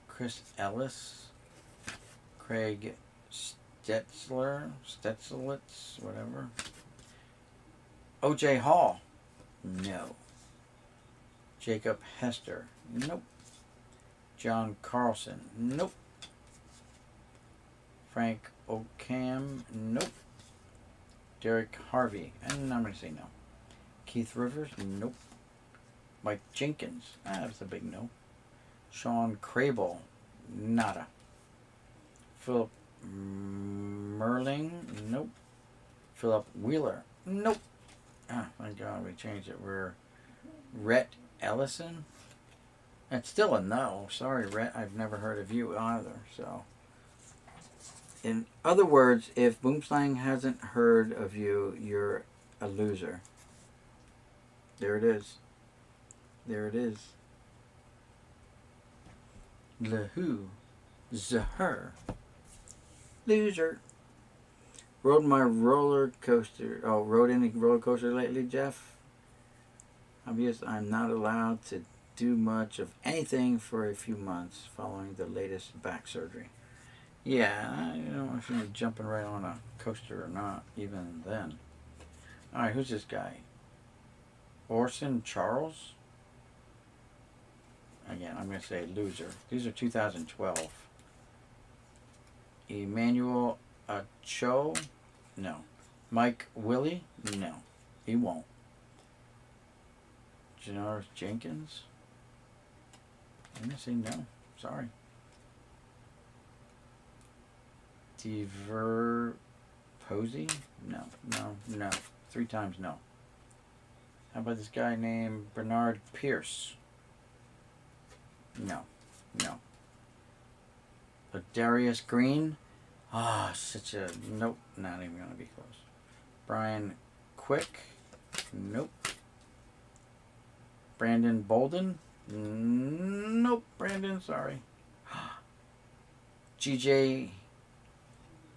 Chris Ellis, Craig Stetzelitz, whatever. O.J. Hall, no. Jacob Hester, nope. John Carlson, nope. Frank Ocam, nope. Derek Harvey, and I'm going to say no. Keith Rivers, nope. Mike Jenkins, that's a big no. Sean Crable, nada. Philip Merling, nope. Philip Wheeler, nope. Thank God we changed it. We're Rhett Ellison. It's still a no. Sorry, Rhett. I've never heard of you either. So, in other words, if Boomslang hasn't heard of you, you're a loser. There it is. There it is. The who, the her, loser. Rode my roller coaster. Oh, rode any roller coaster lately, Jeff? Obvious, I'm not allowed to do much of anything for a few months following the latest back surgery. Yeah, I don't know if you're jumping right on a coaster or not, even then. Alright, who's this guy? Orson Charles? Again, I'm going to say loser. These are 2012. Emmanuel Cho? No. Mike Willie? No. He won't. Janoris Jenkins? I'm going to say no. Sorry. Dever Posey? No. No. No. 3 times no. How about this guy named Bernard Pierce? No. No. But Darius Green? Such a... Nope. Not even going to be close. Brian Quick? Nope. Brandon Bolden? Nope, Brandon, sorry. GJ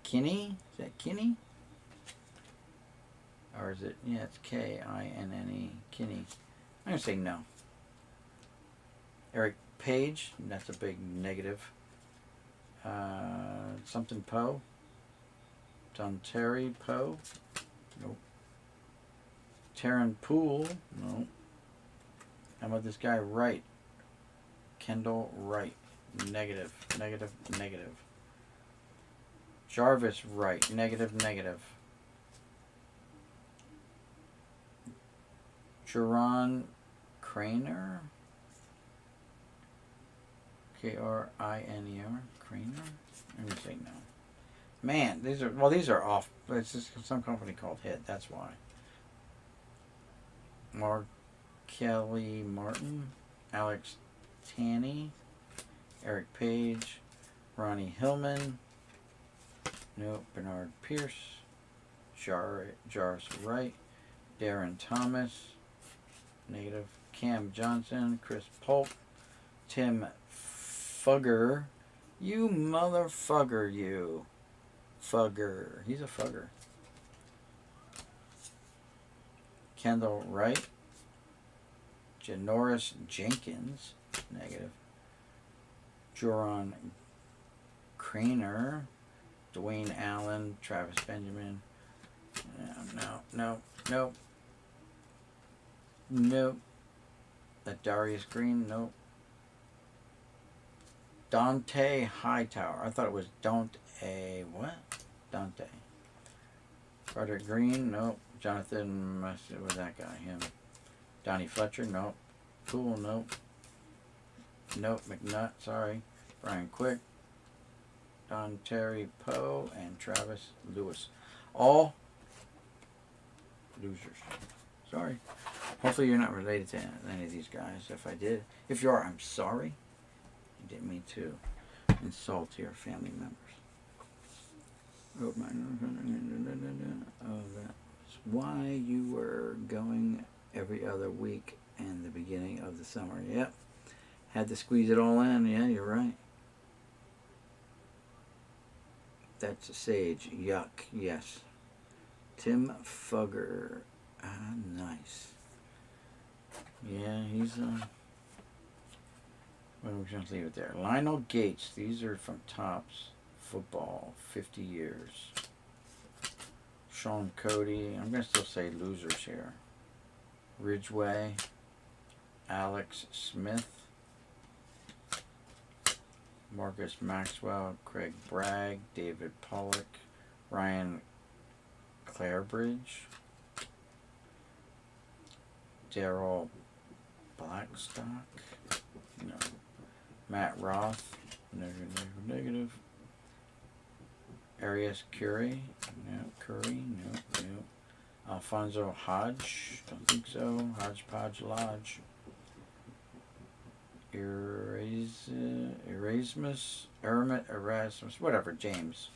Kinney? Is that Kinney? Or is it? Yeah, it's K-I-N-N-E. Kinney. I'm going to say no. Eric Page? That's a big negative. Something Poe? Terry Poe? Nope. Taryn Poole? Nope. How about this guy Wright? Kendall Wright. Negative. Negative. Negative. Jarvis Wright. Negative. Negative. Jerron Craner? Kriner. Criner? Let me say no. Man, these are off. It's just some company called Hit. That's why. Mark Kelly Martin, Alex Tanny, Eric Page, Ronnie Hillman. Nope. Bernard Pierce, Jarvis Wright, Darren Thomas. Negative. Cam Johnson, Chris Polk, Tim Fugger. You motherfugger, you. Fugger. He's a fugger. Kendall Wright. Janoris Jenkins. Negative. Joran Craner. Dwayne Allen. Travis Benjamin. Nope. That Darius Green. Nope. Dante Hightower. I thought it was Dante. What? Dante. Roderick Green. Nope. Jonathan. What was that guy? Him. Donnie Fletcher. Nope. Cool. Nope. McNutt. Sorry. Brian Quick. Don Terry Poe and Travis Lewis. All losers. Sorry. Hopefully you're not related to any of these guys. If you are, I'm sorry. I didn't mean to insult your family members. Oh, that's why you were going every other week in the beginning of the summer. Yep. Had to squeeze it all in. Yeah, you're right. That's a Sage. Yuck. Yes. Tim Fugger. Nice. Yeah, he's well, we're going to leave it there. Lionel Gates. These are from Topps Football. 50 years. Sean Cody. I'm going to still say losers here. Ridgeway. Alex Smith. Marcus Maxwell. Craig Bragg. David Pollock. Ryan Clarebridge. Daryl Blackstock. No. Matt Roth. Negative. Arias Curry. No. Curry. No. Alfonso Hodge. Don't think so. Hodgepodge Lodge. Erasmus. Whatever. James.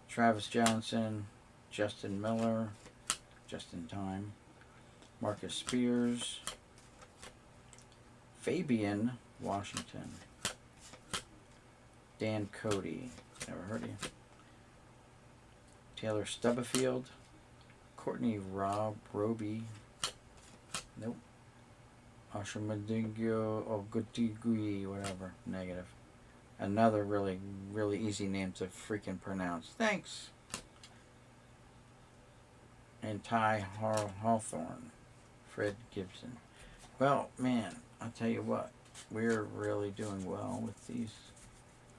Travis Johnson. Justin Miller. Just in time. Marcus Spears. Fabian Washington. Dan Cody. Never heard of you. Taylor Stubblefield. Courtney Roby. Nope. Ashamadingyo Ogutigui, whatever. Negative. Another really, really easy name to freaking pronounce. Thanks. And Ty Hawthorne. Fred Gibson. Well, man, I'll tell you what. We're really doing well with these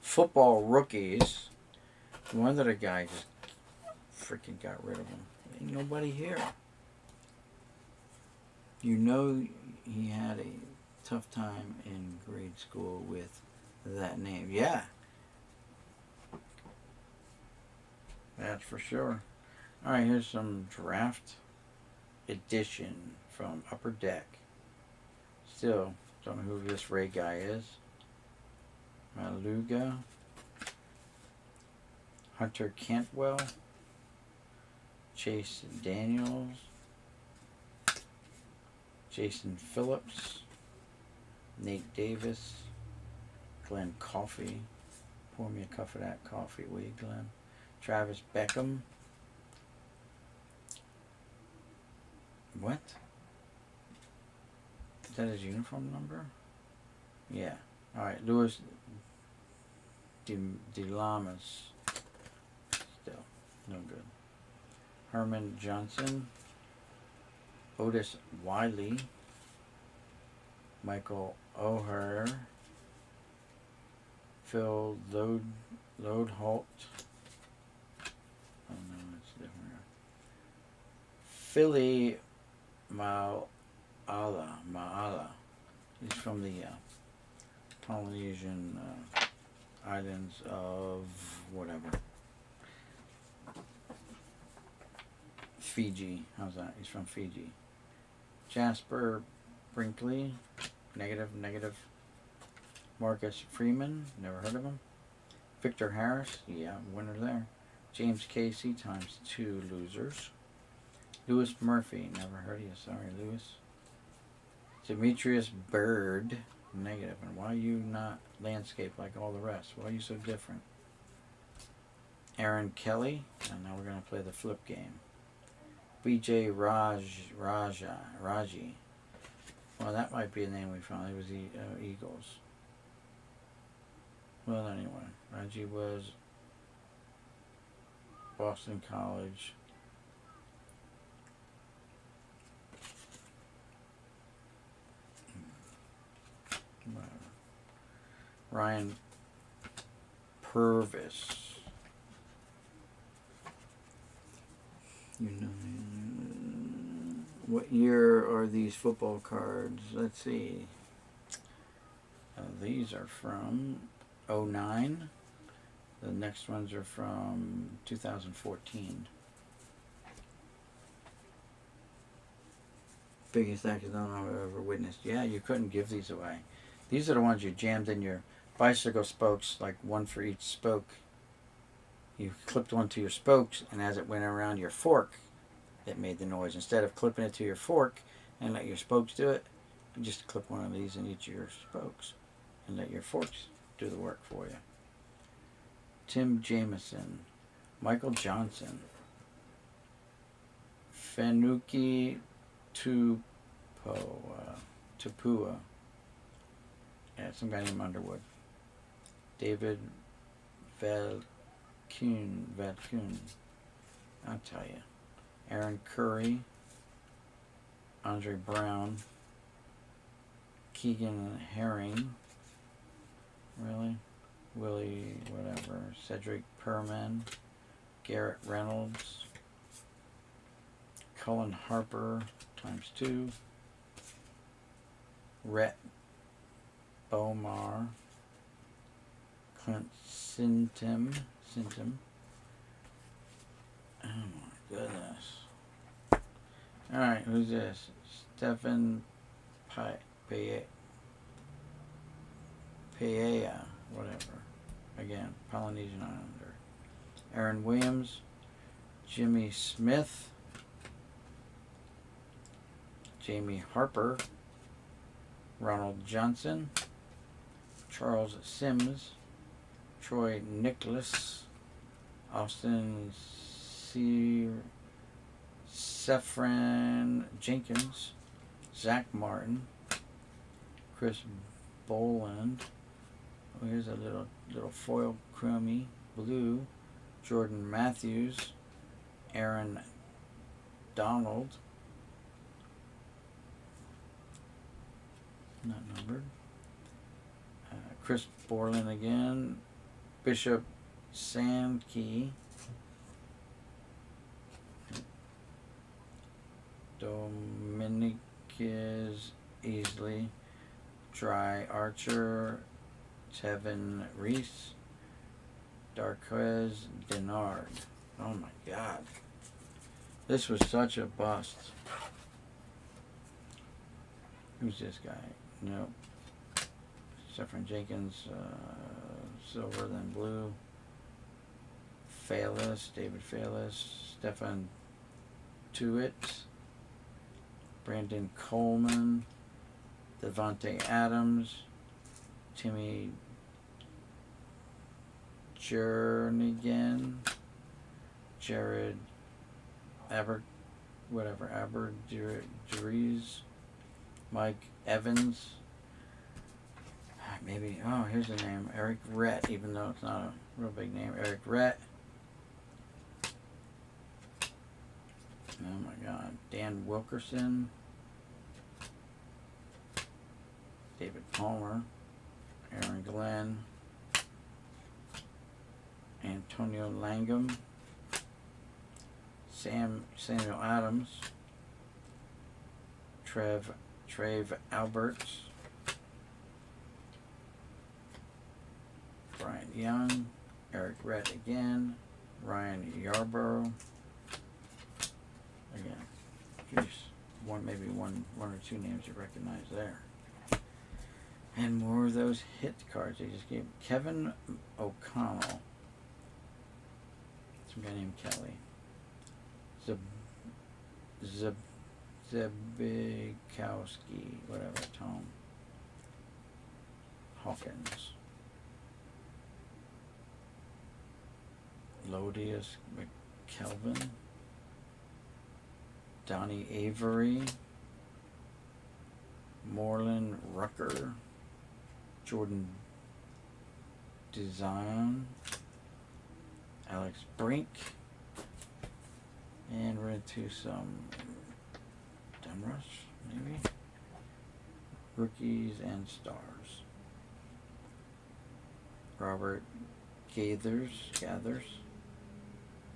football rookies. No wonder the guy just freaking got rid of them. Ain't nobody here. You know he had a tough time in grade school with that name. Yeah. That's for sure. Alright, here's some draft edition from Upper Deck. Still, don't know who this Ray guy is. Maluga. Hunter Cantwell. Chase Daniels. Jason Phillips. Nate Davis. Glenn Coffey. Pour me a cup of that coffee, will you, Glenn? Travis Beckham. What? Is that his uniform number? Yeah. Alright, Louis De Lamas. Still, no good. Herman Johnson. Otis Wiley. Michael O'Hare. Phil Loadholt. Oh no, that's different. Philly Ma'ala. He's from the Polynesian islands of whatever. Fiji. How's that? He's from Fiji. Jasper Brinkley. Negative. Marcus Freeman. Never heard of him. Victor Harris. Yeah, winner there. James Casey times 2 losers. Lewis Murphy. Never heard of you. Sorry, Lewis. Demetrius Bird. Negative. And why are you not landscape like all the rest? Why are you so different? Aaron Kelly. And now we're going to play the flip game. BJ Raji. Well, that might be a name we found. It was the Eagles. Well, anyway. Raji was Boston College. Whatever. Ryan Purvis. You know, what year are these football cards? Let's see. These are from 09. The next ones are from 2014. Biggest accident I've ever witnessed. Yeah, you couldn't give these away. These are the ones you jammed in your bicycle spokes, like one for each spoke. You clipped one to your spokes, and as it went around your fork, it made the noise. Instead of clipping it to your fork and let your spokes do it, you just clip one of these in each of your spokes and let your forks do the work for you. Tim Jameson, Michael Johnson, Fenuki Tupua. Yeah, some guy named Underwood. David Valcoon. I'll tell you. Aaron Curry. Andre Brown. Keegan Herring. Really? Willie, whatever. Cedric Perman. Garrett Reynolds. Cullen Harper times 2. Rhett Bomar. Clint Sintim. Oh my goodness. Alright, who's this? Stephen Paella, whatever. Again, Polynesian Islander. Aaron Williams. Jimmy Smith. Jamie Harper. Ronald Johnson. Charles Sims. Troy Nicholas. Austin Sefran Jenkins. Zach Martin. Chris Boland. Oh, here's a little foil chromie blue. Jordan Matthews. Aaron Donald. Not numbered. Chris Borland again. Bishop Sandkey. Dominicus Easley. Dry Archer. Tevin Reese. Darquez Denard. Oh my God. This was such a bust. Who's this guy? Nope. Sefran Jenkins, silver, then blue. David Falis, Stefan Tuitt, Brandon Coleman, Devontae Adams, Timmy Jernigan, Jared Aberderies, Mike Evans. Maybe, oh, here's the name. Eric Rett, even though it's not a real big name. Eric Rett. Oh my God. Dan Wilkerson. David Palmer. Aaron Glenn. Antonio Langham. Samuel Adams. Trave Alberts. Young, Eric Redd again, Ryan Yarborough. Again, geez, maybe one or two names you recognize there. And more of those hit cards they just gave. Kevin O'Connell. Some guy named Kelly. Zebikowski, whatever, Tom. Hawkins. Lodius McKelvin. Donnie Avery. Moreland Rucker. Jordan Design. Alex Brink. And we're into some Demrush, maybe? Rookies and stars. Robert Gathers.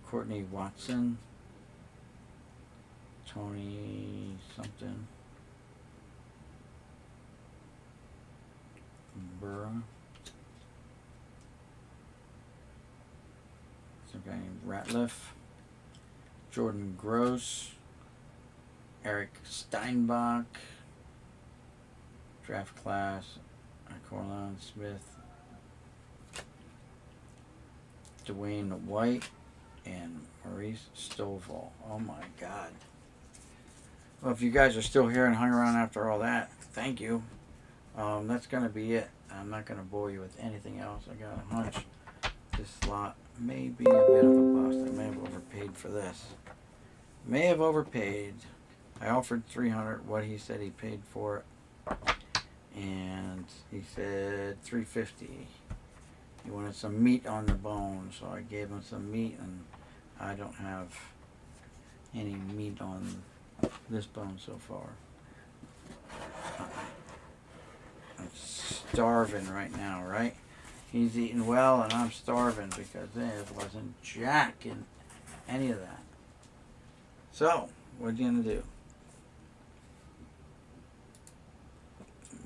Courtney Watson. Tony something. Burra. Some guy named Ratliff. Jordan Gross. Eric Steinbach. Draft class. Corlon Smith. Dwayne White. And Maurice Stovall. Oh my God. Well, if you guys are still here and hung around after all that, thank you. That's going to be it. I'm not going to bore you with anything else. I got a hunch this slot may be a bit of a bust. I may have overpaid for this. May have overpaid. I offered $300 what he said he paid for it. And he said $350. He wanted some meat on the bone, so I gave him some meat, and I don't have any meat on this bone so far. I'm starving right now, right? He's eating well, and I'm starving because there wasn't jack in any of that. So, what are you going to do?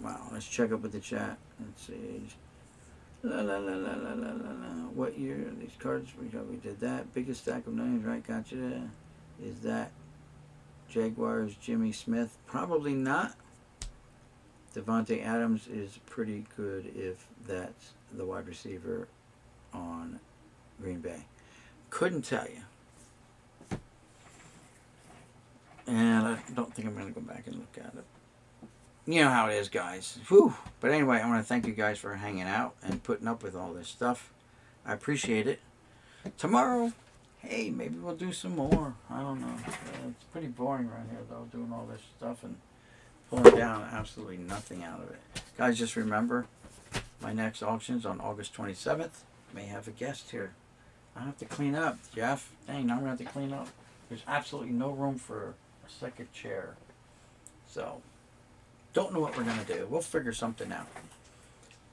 Wow, let's check up with the chat. Let's see. What year are these cards? We did that. Biggest stack of names, right? Gotcha. Is that Jaguars Jimmy Smith? Probably not. Devontae Adams is pretty good if that's the wide receiver on Green Bay. Couldn't tell you. And I don't think I'm going to go back and look at it. You know how it is, guys. Whew. But anyway, I want to thank you guys for hanging out and putting up with all this stuff. I appreciate it. Tomorrow, hey, maybe we'll do some more. I don't know. It's pretty boring right here, though, doing all this stuff and pulling down absolutely nothing out of it. Guys, just remember, my next auction's on August 27th. May have a guest here. I have to clean up, Jeff. Dang, now I'm going to have to clean up. There's absolutely no room for a second chair. So, don't know what we're going to do. We'll figure something out.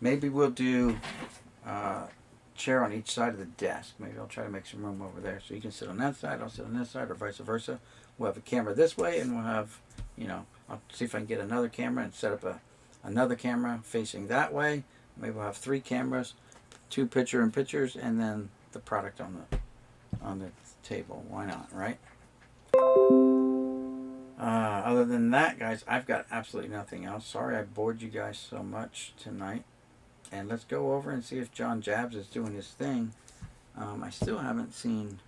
Maybe we'll do chair on each side of the desk. Maybe I'll try to make some room over there so you can sit on that side, I'll sit on this side, or vice versa. We'll have a camera this way, and we'll have, I'll see if I can get another camera and set up another camera facing that way. Maybe we'll have 3 cameras, 2 picture-in-pictures, and then the product on the table. Why not, right? Other than that, guys, I've got absolutely nothing else. Sorry I bored you guys so much tonight. And let's go over and see if John Jabs is doing his thing. I still haven't seen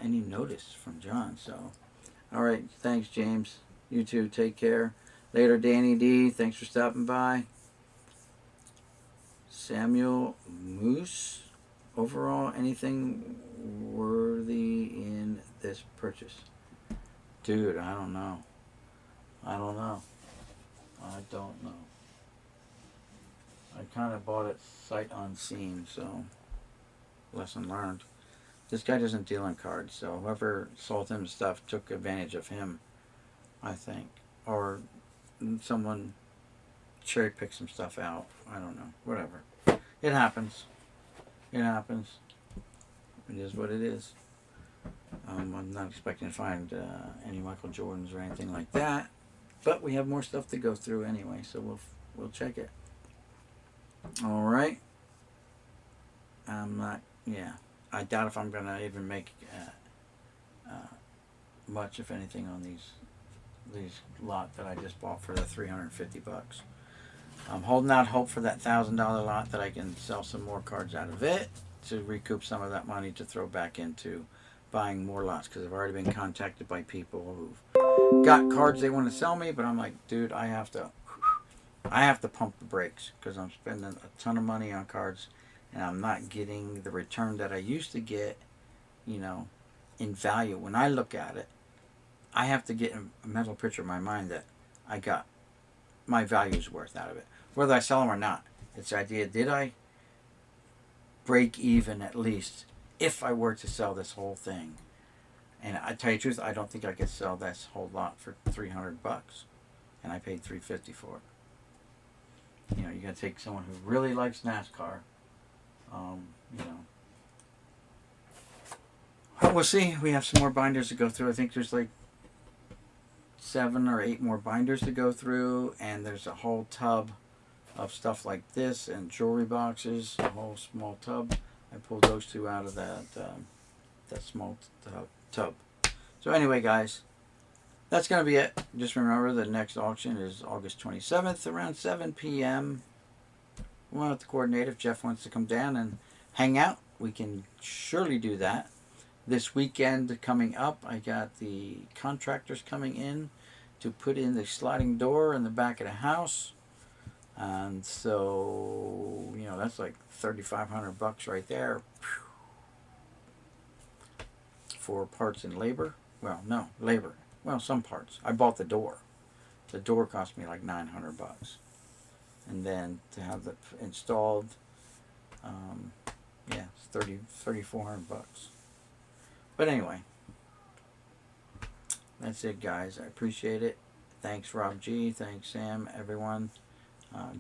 any notice from John. So, all right. Thanks, James. You too. Take care. Later, Danny D. Thanks for stopping by. Samuel Moose. Overall, anything worthy in this purchase? Dude, I don't know. I don't know. I kind of bought it sight unseen, so lesson learned. This guy doesn't deal in cards, so whoever sold him stuff took advantage of him, I think. Or someone cherry-picked some stuff out. I don't know. Whatever. It happens. It happens. It is what it is. I'm not expecting to find any Michael Jordans or anything like that, but we have more stuff to go through anyway, so we'll check it. All right. I'm not. Yeah, I doubt if I'm gonna even make much, if anything, on these lot that I just bought for the $350. I'm holding out hope for that $1,000 lot that I can sell some more cards out of it to recoup some of that money to throw back into buying more lots, because I've already been contacted by people who've got cards they want to sell me, but I'm like, dude, I have to pump the brakes because I'm spending a ton of money on cards and I'm not getting the return that I used to get, in value. When I look at it, I have to get a mental picture in my mind that I got my value's worth out of it. Whether I sell them or not. It's the idea, did I break even at least if I were to sell this whole thing? And I tell you the truth, I don't think I could sell this whole lot for $300, and I paid $350 for it. You got to take someone who really likes NASCAR. We'll see. We have some more binders to go through. I think there's like 7 or 8 more binders to go through, and there's a whole tub of stuff like this and jewelry boxes, a whole small tub. I pulled those 2 out of that small tub. So anyway, guys, that's going to be it. Just remember the next auction is August 27th around 7 p.m. We'll have to coordinate. If Jeff wants to come down and hang out, we can surely do that. This weekend coming up, I got the contractors coming in to put in the sliding door in the back of the house. And so, that's like $3,500 right there for parts and labor. Well, no, labor. Well, some parts. I bought the door. The door cost me like $900. And then to have it installed, it's $3,400. But anyway, that's it, guys. I appreciate it. Thanks, Rob G. Thanks, Sam, everyone.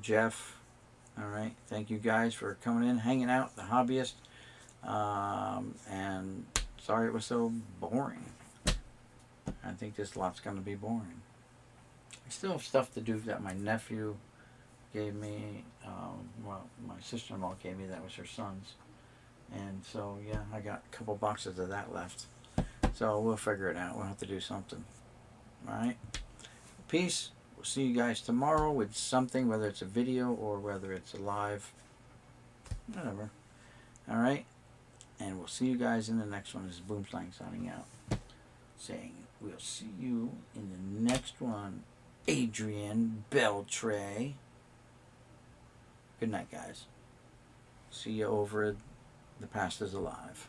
Jeff. All right. Thank you guys for coming in, hanging out, the hobbyist. And sorry it was so boring. I think this lot's going to be boring. I still have stuff to do that my nephew gave me. My sister-in-law gave me. That was her son's. And so, yeah, I got a couple boxes of that left. So we'll figure it out. We'll have to do something. All right. Peace. We'll see you guys tomorrow with something, whether it's a video or whether it's a live. Whatever. All right. And we'll see you guys in the next one. This is Boomslang signing out. Saying we'll see you in the next one. Adrian Beltre. Good night, guys. See you over at The Past is Alive.